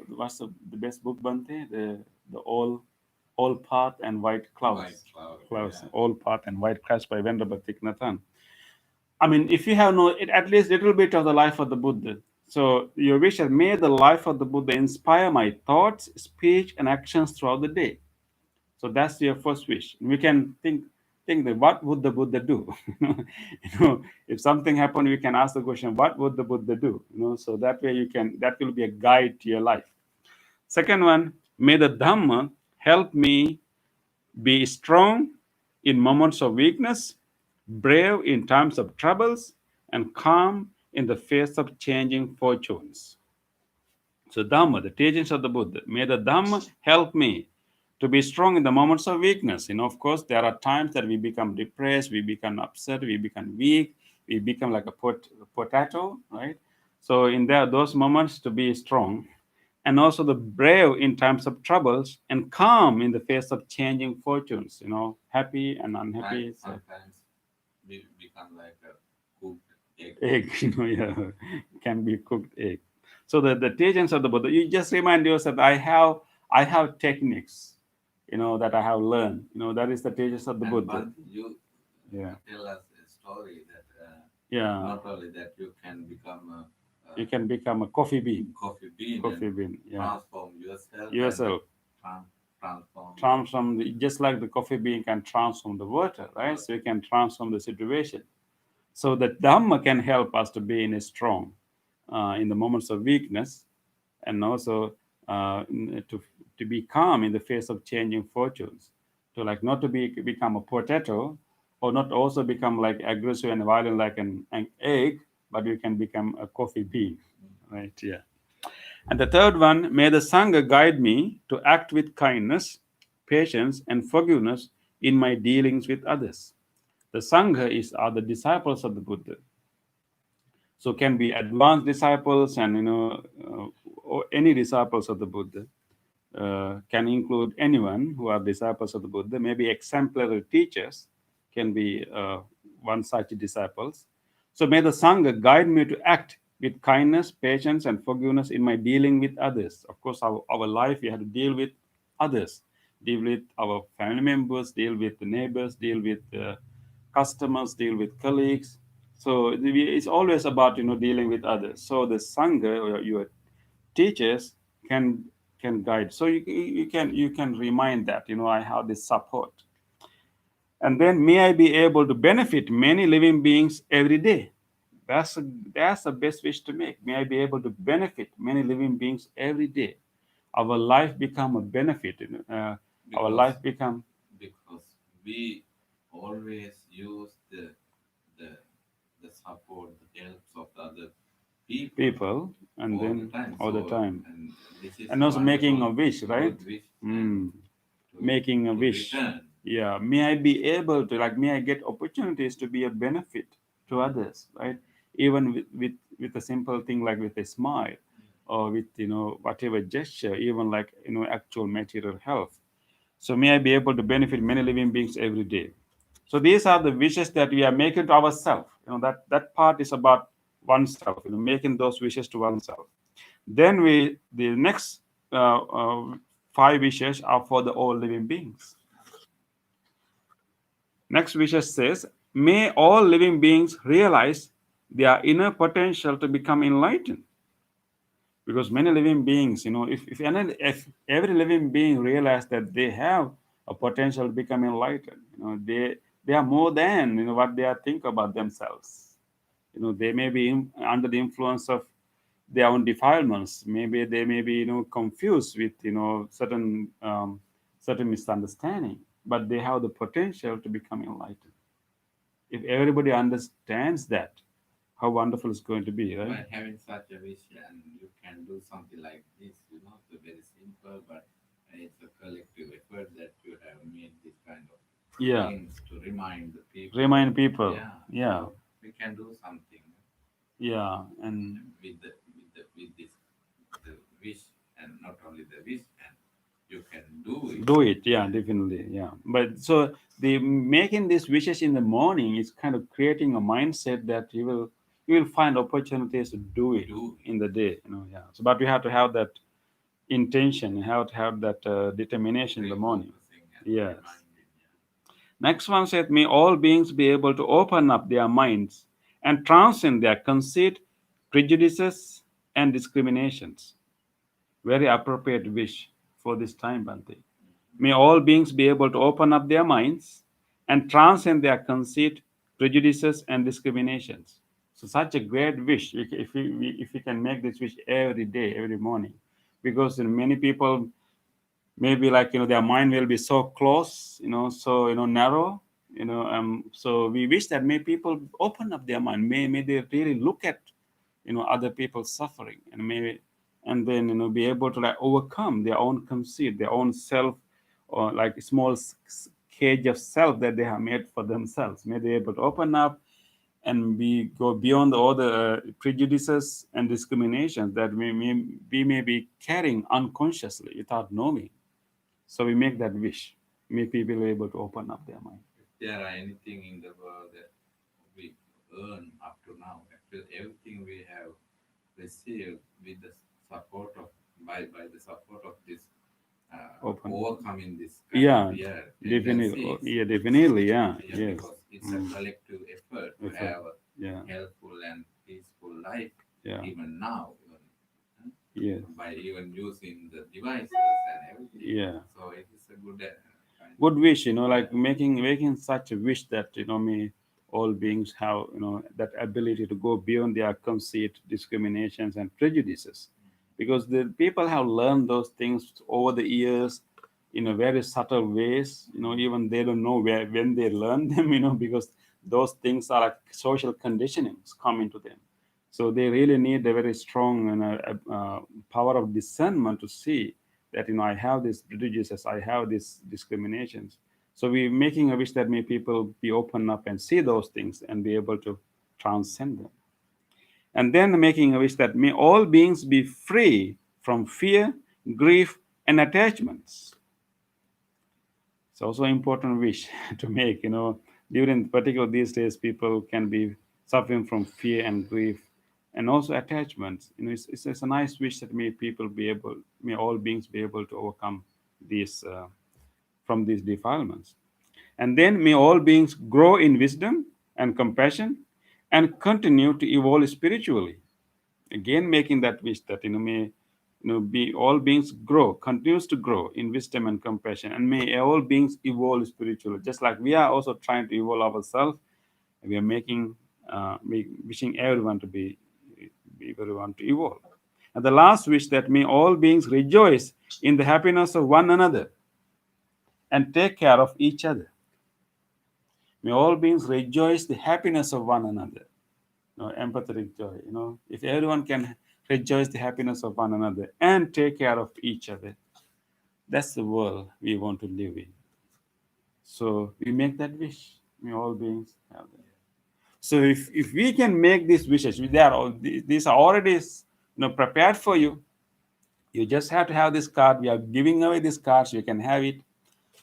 What's the best book, Bante? The All Path and White Clouds. White Clouds. yeah. All Path and White Clouds by Venerable Thich Nhat Hanh. I mean, if you have at least a little bit of the life of the Buddha. So your wish is, may the life of the Buddha inspire my thoughts, speech, and actions throughout the day. So that's your first wish. We can think that what would the Buddha do? If something happened, we can ask the question, what would the Buddha do? So that way that will be a guide to your life. Second one, may the Dhamma help me be strong in moments of weakness, brave in times of troubles, and calm in the face of changing fortunes. So Dhamma, the teachings of the Buddha, may the Dhamma help me to be strong in the moments of weakness. Of course, there are times that we become depressed, we become upset, we become weak, we become like a potato, right? So in those moments to be strong, and also the brave in times of troubles, and calm in the face of changing fortunes. Happy and unhappy. Sometimes we become like a cooked egg. Yeah, can be cooked egg. So the teachings of the Buddha, you just remind yourself, I have techniques, that I have learned. That is the teachings of the And Buddha. Bhante, you Yeah. tell us a story that Yeah, not only that you can become you can become a coffee bean. coffee bean Coffee and bean, yeah. transform yourself Yourself. and transform. Transform, just like the coffee bean can transform the water, right? So you can transform the situation. So the Dhamma can help us to be in a strong in the moments of weakness, and also to be calm in the face of changing fortunes. To like not to become a potato, or not also become like aggressive and violent like an egg, but you can become a coffee bean, right? Yeah. And the third one, may the Sangha guide me to act with kindness, patience, and forgiveness in my dealings with others. The Sangha are the disciples of the Buddha. So can be advanced disciples, and or any disciples of the Buddha. Can include anyone who are disciples of the Buddha. Maybe exemplary teachers can be one such disciples. So may the Sangha guide me to act with kindness, patience, and forgiveness in my dealing with others. Of course, our life, we have to deal with others, deal with our family members, deal with the neighbors, deal with customers, deal with colleagues. So it's always about dealing with others. So the Sangha or your teachers can guide. So you can remind that I have this support. And then may I be able to benefit many living beings every day. That's the best wish to make. May I be able to benefit many living beings every day. Our life become a benefit. Our life become, because we always use the the support, the help of the other people, and all then the time. all the time. And this is And also making a wonderful wish, right? good wish Mm. to- Making a to wish. return. Yeah, may I be able to, like, may I get opportunities to be a benefit to others, right? Even with a simple thing like with a smile, or with, whatever gesture, even like, actual material health. So may I be able to benefit many living beings every day. So these are the wishes that we are making to ourselves. That part is about oneself, making those wishes to oneself. Then the next five wishes are for the all living beings. Next wishes says, may all living beings realize their inner potential to become enlightened. Because many living beings, if every living being realize that they have a potential to become enlightened, they are more than what they are think about themselves. They may be under the influence of their own defilements. Maybe they may be confused with certain misunderstanding, but they have the potential to become enlightened. If everybody understands that, how wonderful it's going to be, right? By having such a vision, you can do something like this, it's very simple, but it's a collective effort that you have made this kind of Yeah, things to remind the people. remind people. Yeah, Yeah, so we can do something yeah, and with this the wish, and not only the wish, and you can do it. do it. Yeah, definitely. Yeah, but so the making these wishes in the morning is kind of creating a mindset that you will find opportunities to do it Do it. in the day. Yeah. So, but we have to have that intention. You have to have that determination in the morning. Refocusing and Yes. reminding. Next one said, may all beings be able to open up their minds and transcend their conceit, prejudices, and discriminations. Very appropriate wish for this time, Bante. May all beings be able to open up their minds and transcend their conceit, prejudices, and discriminations. So, such a great wish if we can make this wish every day, every morning, because many people maybe like their mind will be so close, so narrow, so we wish that may people open up their mind, may they really look at other people's suffering, and then be able to like overcome their own conceit, their own self, or like a small cage of self that they have made for themselves. May they able to open up and we go beyond all the prejudices and discriminations that we may be carrying unconsciously without knowing. So we make that wish. May people be able to open up their mind. If there are anything in the world that we earn up to now, actually everything we have received with the support of by the support of this Open. overcoming this Yeah, definitely. tendencies. Yeah, definitely. Yeah, Yeah, yes. because it's a collective effort to Effort. have a Yeah, healthful and peaceful life, yeah, even now, yes, by even using the devices and everything. yeah. So it is a good kind Good wish, like making such a wish that may all beings have that ability to go beyond their conceit, discriminations, and prejudices, because the people have learned those things over the years in a very subtle ways. Even they don't know where when they learn them. Because those things are like social conditionings coming to them. So they really need a very strong power of discernment to see that I have these prejudices, I have these discriminations. So we making a wish that may people be open up and see those things and be able to transcend them. And then making a wish that may all beings be free from fear, grief, and attachments. It's also an important wish to make. During particular these days, people can be suffering from fear and grief, and also attachments. It's a nice wish that may all beings be able to overcome these from these defilements. And then may all beings grow in wisdom and compassion, and continue to evolve spiritually. Again, making that wish that may be all beings grow, continues to grow in wisdom and compassion, and may all beings evolve spiritually, just like we are also trying to evolve ourselves. We are wishing everyone to be everyone to evolve. And the last wish that may all beings rejoice in the happiness of one another and take care of each other. May all beings rejoice the happiness of one another. Empathetic joy. If everyone can rejoice the happiness of one another and take care of each other, that's the world we want to live in. So we make that wish. We all beings have that. So if we can make these wishes, they are all, these are already prepared for you. You just have to have this card. We are giving away these cards. You can have it.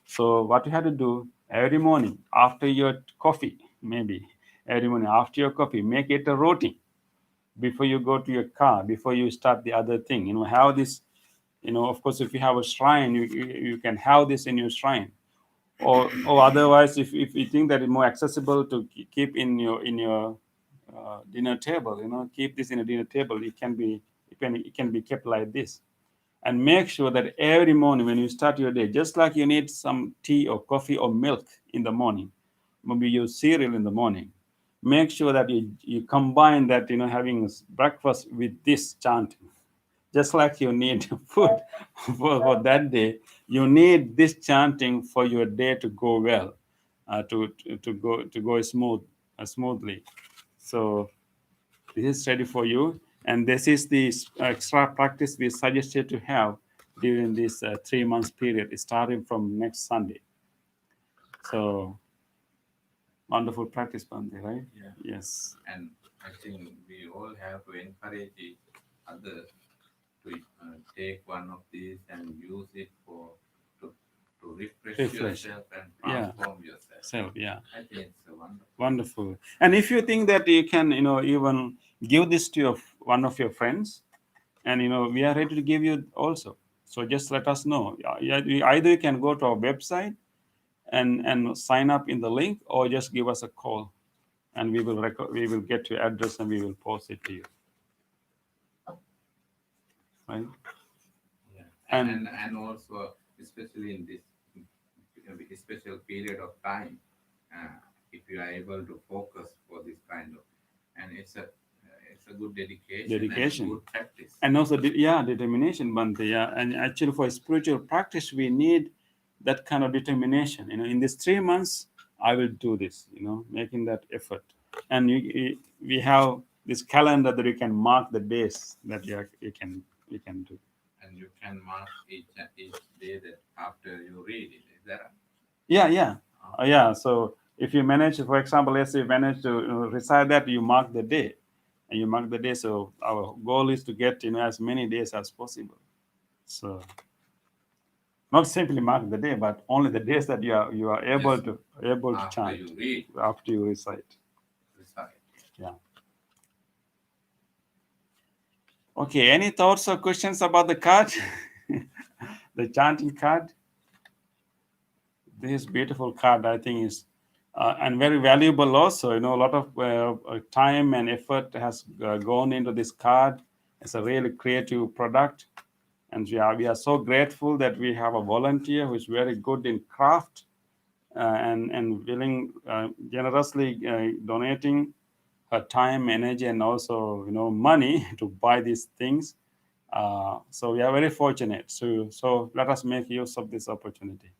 So what you have to do every morning after your coffee, maybe every morning after your coffee, make it a routine before you go to your car, before you start the other thing. Have this. Of course, if you have a shrine, you can have this in your shrine. Or otherwise, if you think that it's more accessible to keep in your dinner table, keep this in a dinner table. It can be kept like this, and make sure that every morning when you start your day, just like you need some tea or coffee or milk in the morning, maybe your cereal in the morning, make sure that you combine that, having breakfast with this chanting. Just like you need food for that day, you need this chanting for your day to go well, to go smoothly. So this is ready for you, and this is the extra practice we suggested to have during this 3 months period, starting from next Sunday. So wonderful practice, Bante, right? Yeah. Yes. And I think we all have to encourage each other to take one of these and use it to refresh yourself and transform yourself. So yeah. I think it's wonderful. Wonderful. And if you think that you can, even give this to one of your friends, and we are ready to give you also. So just let us know. Either you can go to our website and sign up in the link, or just give us a call, and we will get your address and we will post it to you. Right? Yeah. And also, especially in this special period of time, if you are able to focus for this kind of, and it's a good dedication and good practice. And also, determination, Bante. Yeah, and actually for spiritual practice, we need that kind of determination. In these 3 months, I will do this. Making that effort, and we have this calendar that you can mark the days that you can do. And you can mark each day that after you read it. Is that right? Yeah. So if you manage, for example, let's say you manage to recite that, you mark the day, and you mark the day. So our goal is to get as many days as possible. So not simply mark the day, but only the days that you are able to chant after you recite. Yeah. Okay. Any thoughts or questions about the card? The chanting card. This beautiful card, I think, is and very valuable also. A lot of time and effort has gone into this card. It's a really creative product, and we are so grateful that we have a volunteer who is very good in craft and willing, generously donating her time, energy, and also money to buy these things. So we are very fortunate. So let us make use of this opportunity.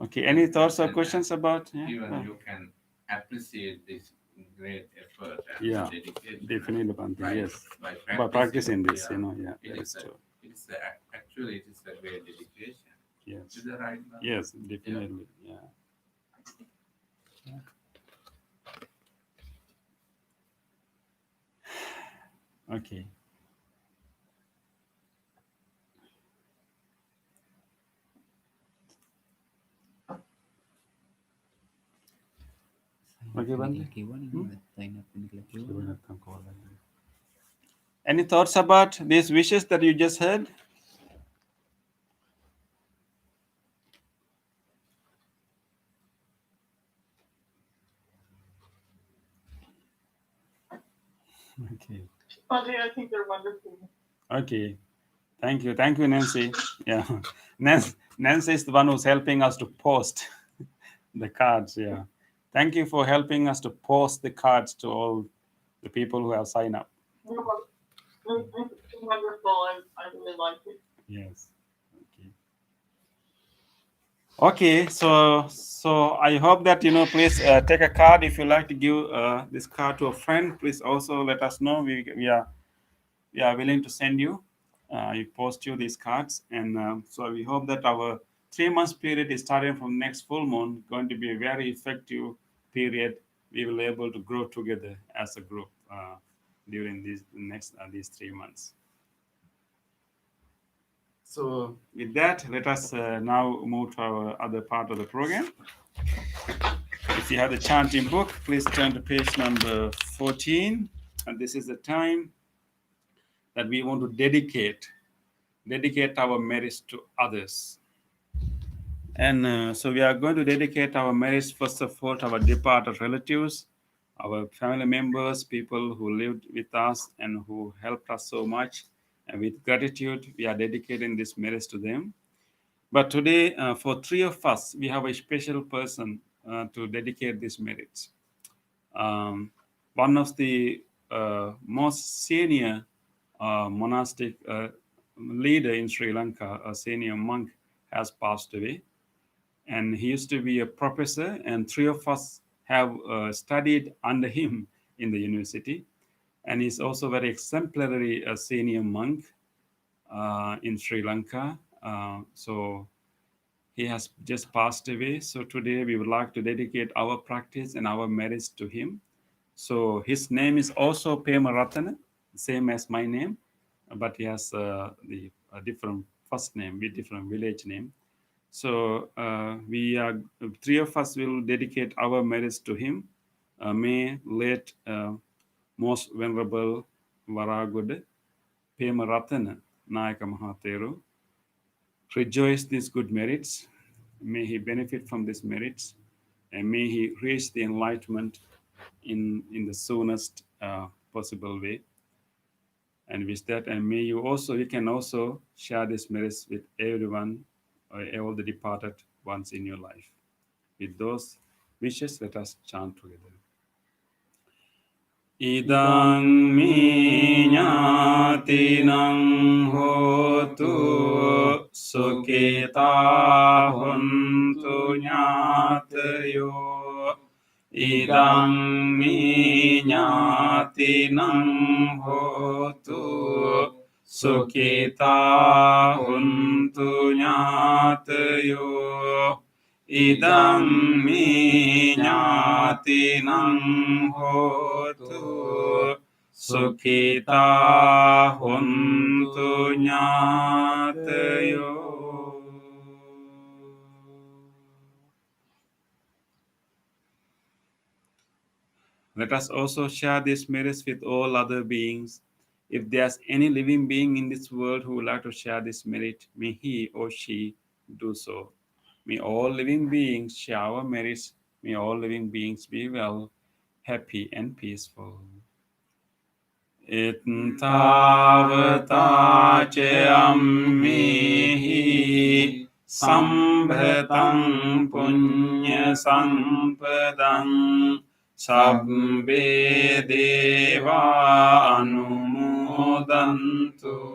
Okay, any thoughts or questions about? Even you can appreciate this great effort and dedication. Definitely, Bante. Yes, by practicing this, Actually, it is a great dedication. Yes. Is that right? Yes, definitely. Yeah. Okay. Any thoughts about these wishes that you just heard? Okay. I think they're wonderful. Okay. Thank you, Nancy. Yeah, Nancy is the one who's helping us to post the cards. Yeah, thank you for helping us to post the cards to all the people who have signed up. It's wonderful. I really like it. Yes. Okay. So I hope that please take a card. If you like to give this card to a friend, please also let us know. We are willing to send you. I post you these cards, and so we hope that our 3 months period is starting from next full moon, going to be a very effective period. We will be able to grow together as a group during these 3 months. So with that, let us now move to our other part of the program. If you have the chanting book, please turn to page number 14. And this is the time that we want to dedicate our merits to others. And so we are going to dedicate our merits, first of all, to our departed relatives, our family members, people who lived with us and who helped us so much. And with gratitude, we are dedicating this merits to them. But today, for 3 of us, we have a special person to dedicate these merits. One of the most senior monastic leader in Sri Lanka, a senior monk, has passed away. And he used to be a professor, and 3 of us have studied under him in the university. And he's also very exemplary senior monk in Sri Lanka. So he has just passed away. So today we would like to dedicate our practice and our merits to him. So his name is also Pema Ratana, same as my name, but he has a different first name with different village name. So we are 3 of us will dedicate our merits to him. May late most venerable Varaguda Pema Ratana Nayaka Mahathero rejoice these good merits. May he benefit from these merits, and may he reach the enlightenment in the soonest possible way. And with that, and may you can also share these merits with everyone, all the departed ones in your life. With those wishes, let us chant together. Idang mi ñātinang hotu suketa hontu ñātayo. Idang mi ñātinang hotu suketa hontu ñātayo. Idang mi ñātinang hotu sukita hontu ñātayo. Let us also share these merits with all other beings. If there's any living being in this world who would like to share this merit, may he or she do so. May all living beings share our merits. May all living beings be well, happy, and peaceful. Ittavata ce ammihi sambhatam punya sampadam sabbe deva anumodantu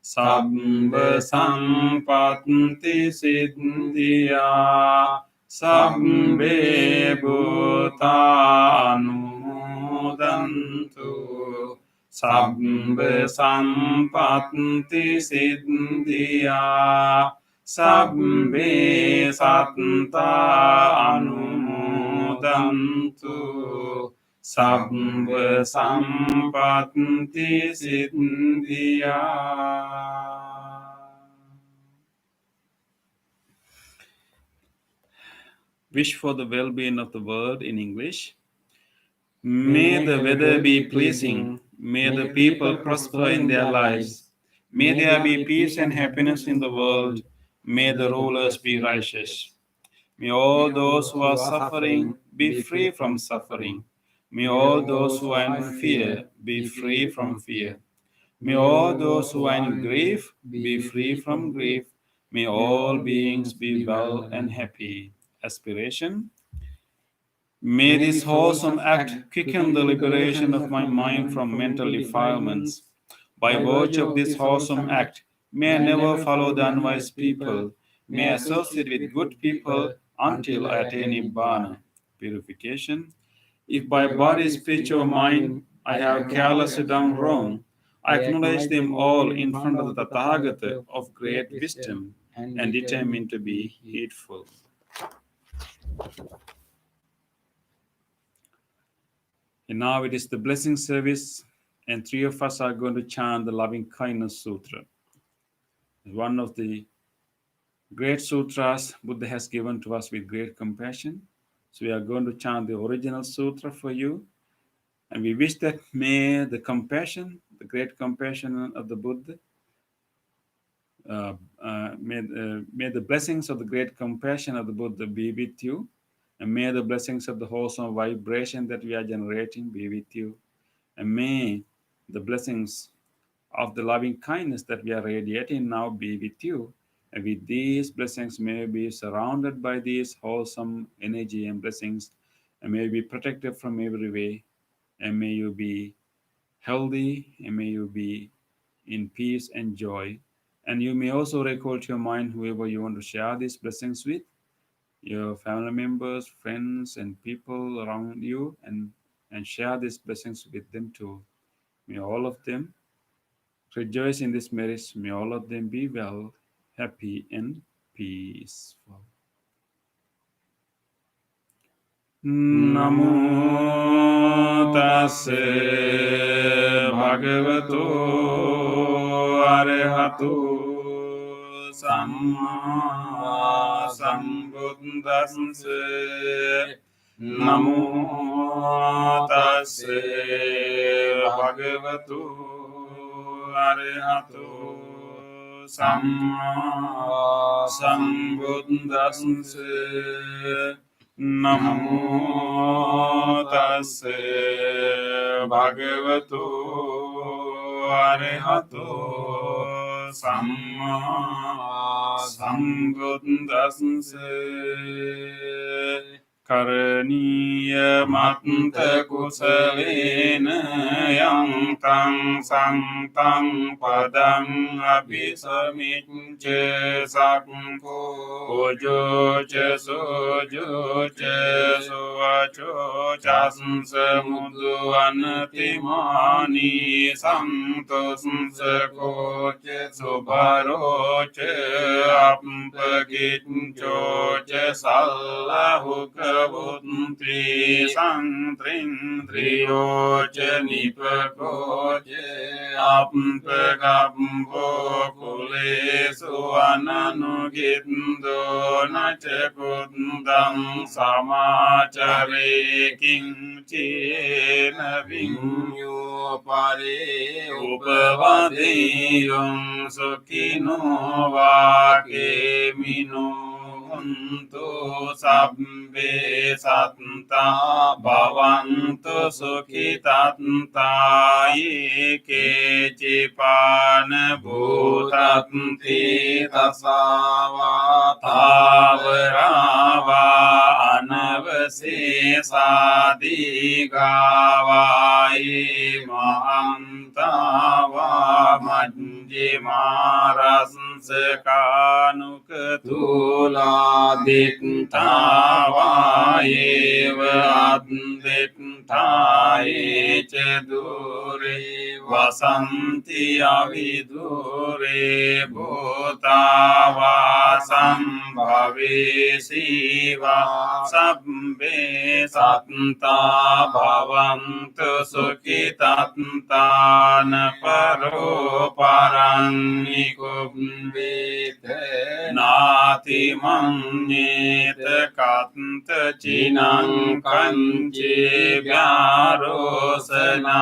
Sabba sampatti siddhya sabbe bhuta anumodantu sabba sampatti siddhya sabbe satta anumodantu Sabba sampatti siddhya. Wish for the well-being of the world in English. May the weather be pleasing. May the people prosper in their lives. May there be peace and happiness in the world. May the rulers be righteous. May all those who are suffering be free from suffering. May all those who are in fear be free from fear. May all those who are in grief be free from grief. May all beings be well and happy. Aspiration. May this wholesome act quicken the liberation of my mind from mental defilements. By virtue of this wholesome act, may I never follow the unwise people. May I associate with good people until I attain Nibbana. Purification. If by body, speech, or mind I have carelessly done wrong, I acknowledge them all in front of the Tathagata of great wisdom and determined to be heedful. And now it is the blessing service, and three of us are going to chant the Loving Kindness Sutra. It's one of the great sutras Buddha has given to us with great compassion. So we are going to chant the original sutra for you. And we wish that may the compassion, the great compassion of the Buddha, may the blessings of the great compassion of the Buddha be with you. And may the blessings of the wholesome vibration that we are generating be with you. And may the blessings of the loving kindness that we are radiating now be with you. And with these blessings, may you be surrounded by these wholesome energy and blessings, and may you be protected from every way, and may you be healthy, and may you be in peace and joy. And you may also recall to your mind whoever you want to share these blessings with, your family members, friends, and people around you, and share these blessings with them too. May all of them rejoice in this marriage. May all of them be well, happy, and peaceful. Namo tassa bhagavato arahato samma sambuddhassa. Namo tassa bhagavato arahato samma sambuddhassa. Namo tassa bhagavato arahato samma sambuddhassa. Karaniya matta kusalena yang tang sang tang padang abhisamicca sakko ojo cha sojo cha suvacho chasnsa muddu anatimani santosnsa koche subharo cha ampakincho cha sallahuka Buddhi Santrin Triyoja Nipakoja Ampagambo Kulesu Ananugindo Nachakundam Samachare Kinchena Vinyo Pare Upavadeyum Sukino Vake Mino Untu sabbe satta bhavantu sukhitatta yeke cipana bhutanti tasava tavarava anavasesadi gavaye mahantava majjimaraskanukatula Dittava Dittaye Chedure Vasanti Avidure Bhutava Sambhave Siva Sabbe Satta Bhavantu Sukhitatana Paro Parannikumbite Nati Manyeta Katanta Chinang Kanchi Vyarosana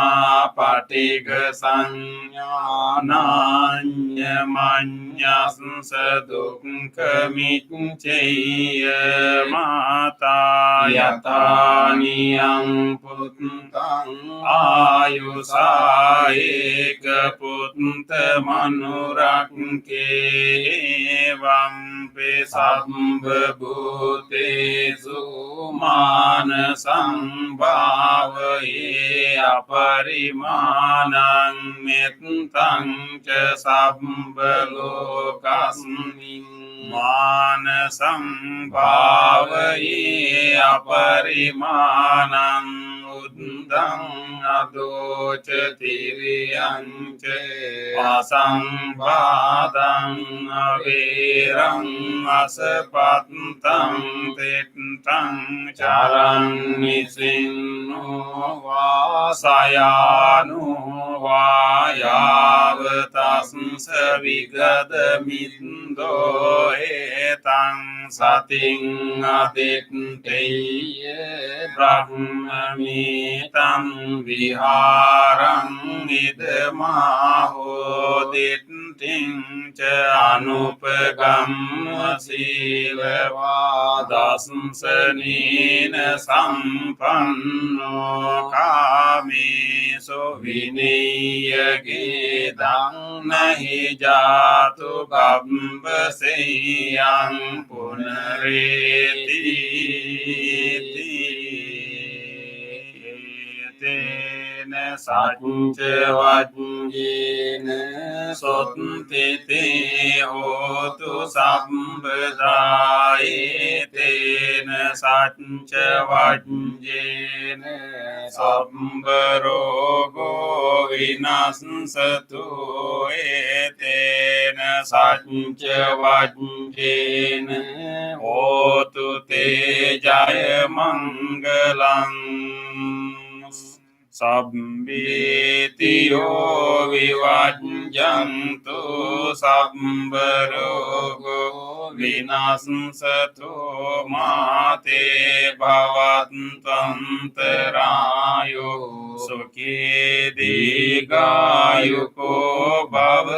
Patiga Sanyana Manyasnsa Dukka Mitchaya Mata Yataniyam Puttang Ayusaeka Putta Manurakke Vampe Sambhabhutesu Manasam Bhavaye Aparimanam Mettang Cha Sambhalokasmin Manasam Bhavaye Aparimanam බුද්ධං අදෝච තිරියං ච අසංවාදං අවේරං අසපත්තං තෙත්තං චරන්නිසින්නෝ වාසයානෝ වායාවතස්ස විගදමින්දෝ ඒතං සතින් අදිත්තේය බ්‍රහ්මමීතං විහාරං ඉදමාහෝ දිට්ඨිං ච අනුපගම්ම සීලවාදස්සනේන සම්පන්නෝ කාමේසු විනීයගේ දන්නහි ජාතු බම්බසෙයං පුනරේති තේන සච්ච වජ්ජේන සොත්තිතේ හෝතු සම්බදායේ තේන සච්ච වජ්ජේන සම්බරෝගෝ විනස්සතු ඒතේන සච්ච වජ්ජේන හෝතු තේ ජය මංගලං සබ්බීතියෝ විවජ්ජන්තු සම්බරෝගෝ විනස්සතෝ මාතේ භවත්තන්තරායෝ සුඛී දීඝායුකෝ භව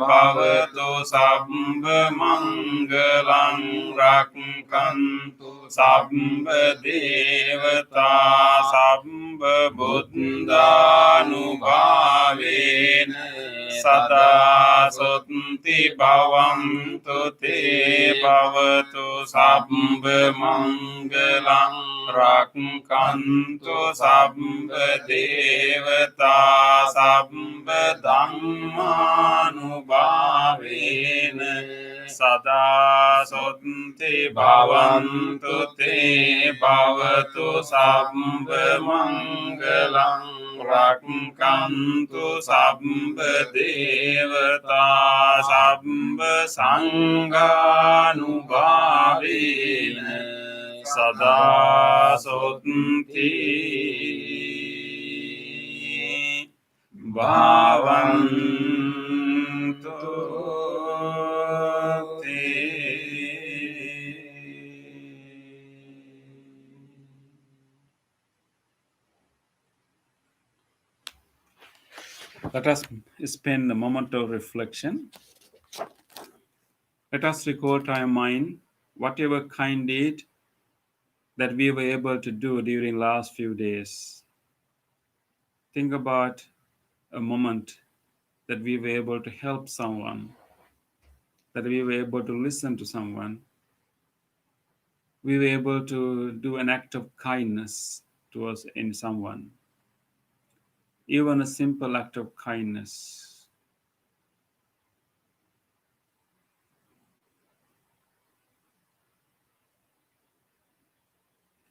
භවතු සබ්බ මංගලං රක්ඛන්තු සබ්බ දේවතා සබ්බ බුද්ධානුභාවේන සදා සොත්ති භවන්තු තේ භවතු සබ්බ මංගලං රක්ඛන්තු සබ්බ දේවතා සබ්බ ධම්මානුභාවේන සදා සොත්ති භවන්තු තේ භවතු සබ්බ මංගලං රක්ඛන්තු සබ්බ දේවතා සබ්බ සංඝානුභාවේන සදා සොත්ති භවන්තු Let us spend a moment of reflection. Let us recall to our mind whatever kind deed that we were able to do during last few days. Think about a moment that we were able to help someone, that we were able to listen to someone. We were able to do an act of kindness towards someone. Even a simple act of kindness.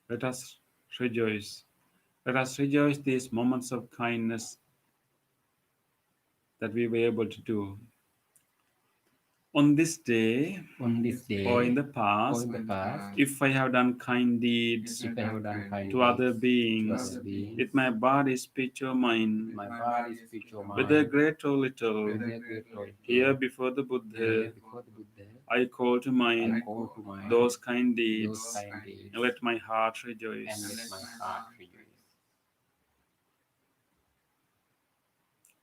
Let us rejoice. Let us rejoice these moments of kindness that we were able to do. On this day, On this day, or in the or past, in the past, if I have done kind deeds if I have done kind to other deeds beings, to other beings, with my body, speech, or mind, my body, speech, or mind, whether great or little, whether great or little, here before the here Buddha, before the Buddha, I call to I mind call to mind those kind those deeds, kind deeds, and let my heart and rejoice. let my heart rejoice.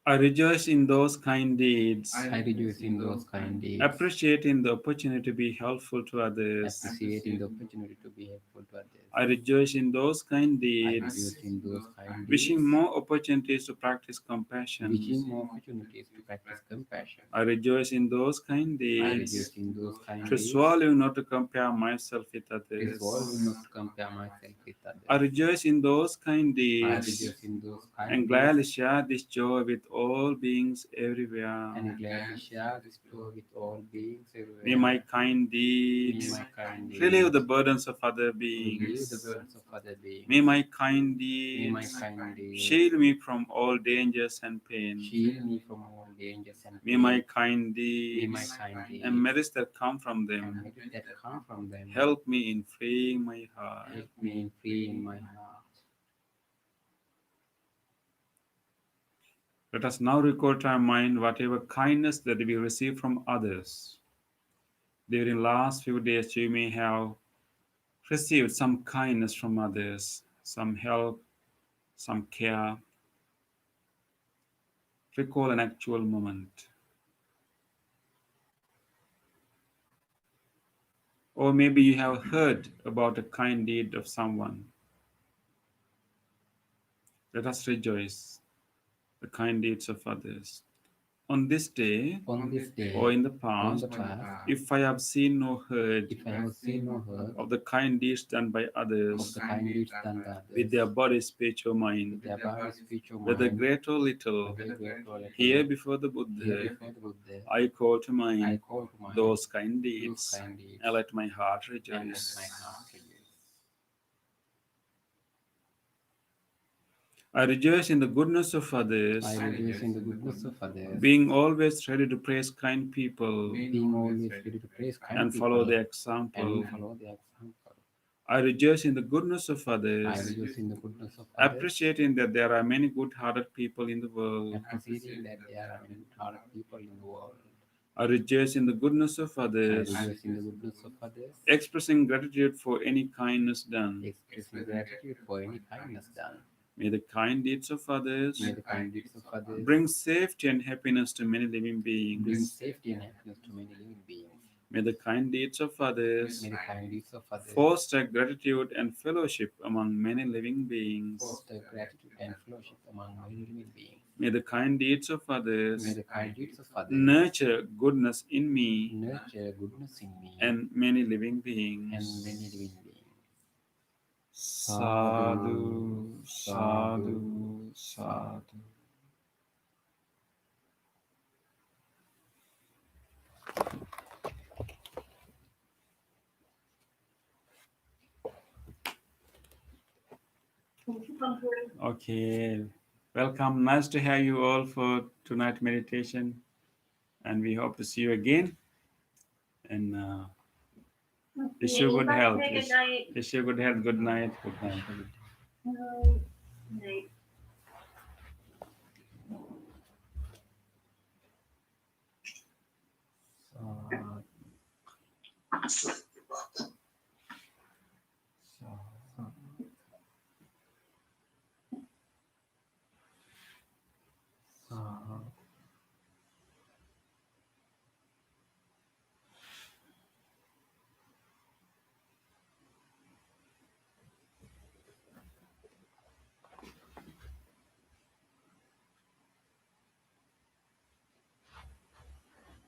I rejoice in those kind deeds, I rejoice in those kind deeds, appreciating the opportunity to be helpful to others. appreciating the opportunity to be helpful to others. I rejoice in those kind I deeds, rejoice in those kind deeds, wishing more opportunities to practice compassion. wishing more opportunities to practice compassion. I rejoice in those kind I deeds, rejoice in those kind deeds, resolving not to compare myself with others. resolving not to compare myself with others. I rejoice in those kind I deeds, rejoice in those kind and deeds, gladly share this joy with all beings everywhere. and gladly share this flow with all beings everywhere. May my kind May deeds my kind relieve the deeds burdens of other relieve beings. the burdens of other beings. May my kind May my deeds kind deeds shield me from all dangers and pain. shield me from all dangers and May pain. my kind May deeds my kind deeds and merits that come from and them merits that come from them help me in freeing my heart. help me in freeing my heart. Let us now record to our mind whatever kindness that we receive from others. During last few days, you may have received some kindness from others, some help, some care. Recall an actual moment. Or maybe you have heard about a kind deed of someone. Let us rejoice the kind deeds of others. On this day On this day or in the or in past, the past, if I have seen or heard if I have seen or heard of the kind deeds done by of others the kind deeds done by others with their body, speech, or with mind, their body, speech, or whether mind, great or little, whether great or little, here before the here Buddha, before the Buddha, I call to I mind call to mind those kind those deeds, kind deeds and let my heart and let rejoice. my heart rejoice. I rejoice in the goodness of others, I rejoice in the goodness of others, being always ready to praise kind people being always ready to praise kind and people follow their and example. follow their example. I rejoice in the goodness of I others, rejoice in the goodness of others, appreciating that there are many good-hearted people in the world. appreciating that there are many good-hearted people in the world. I rejoice in the goodness of I others, rejoice in the goodness of others, expressing gratitude for any kindness done. expressing gratitude for any kindness done. May the kind deeds of others May the kind deeds of others bring safety and happiness to many living bring beings. safety and happiness to many living beings. May the kind deeds of others May the kind deeds of others foster gratitude and fellowship among many living beings. foster gratitude and fellowship among many living beings. May the kind deeds of May others the kind deeds of others nurture goodness in me nurture goodness in me and many living and beings. many living beings. Sadhu, sadhu, sadhu. Okay, welcome. Nice to have you all for tonight meditation, and we hope to see you again. And wish you good health. Good night. Wish you good health. Good night. Good night. Night.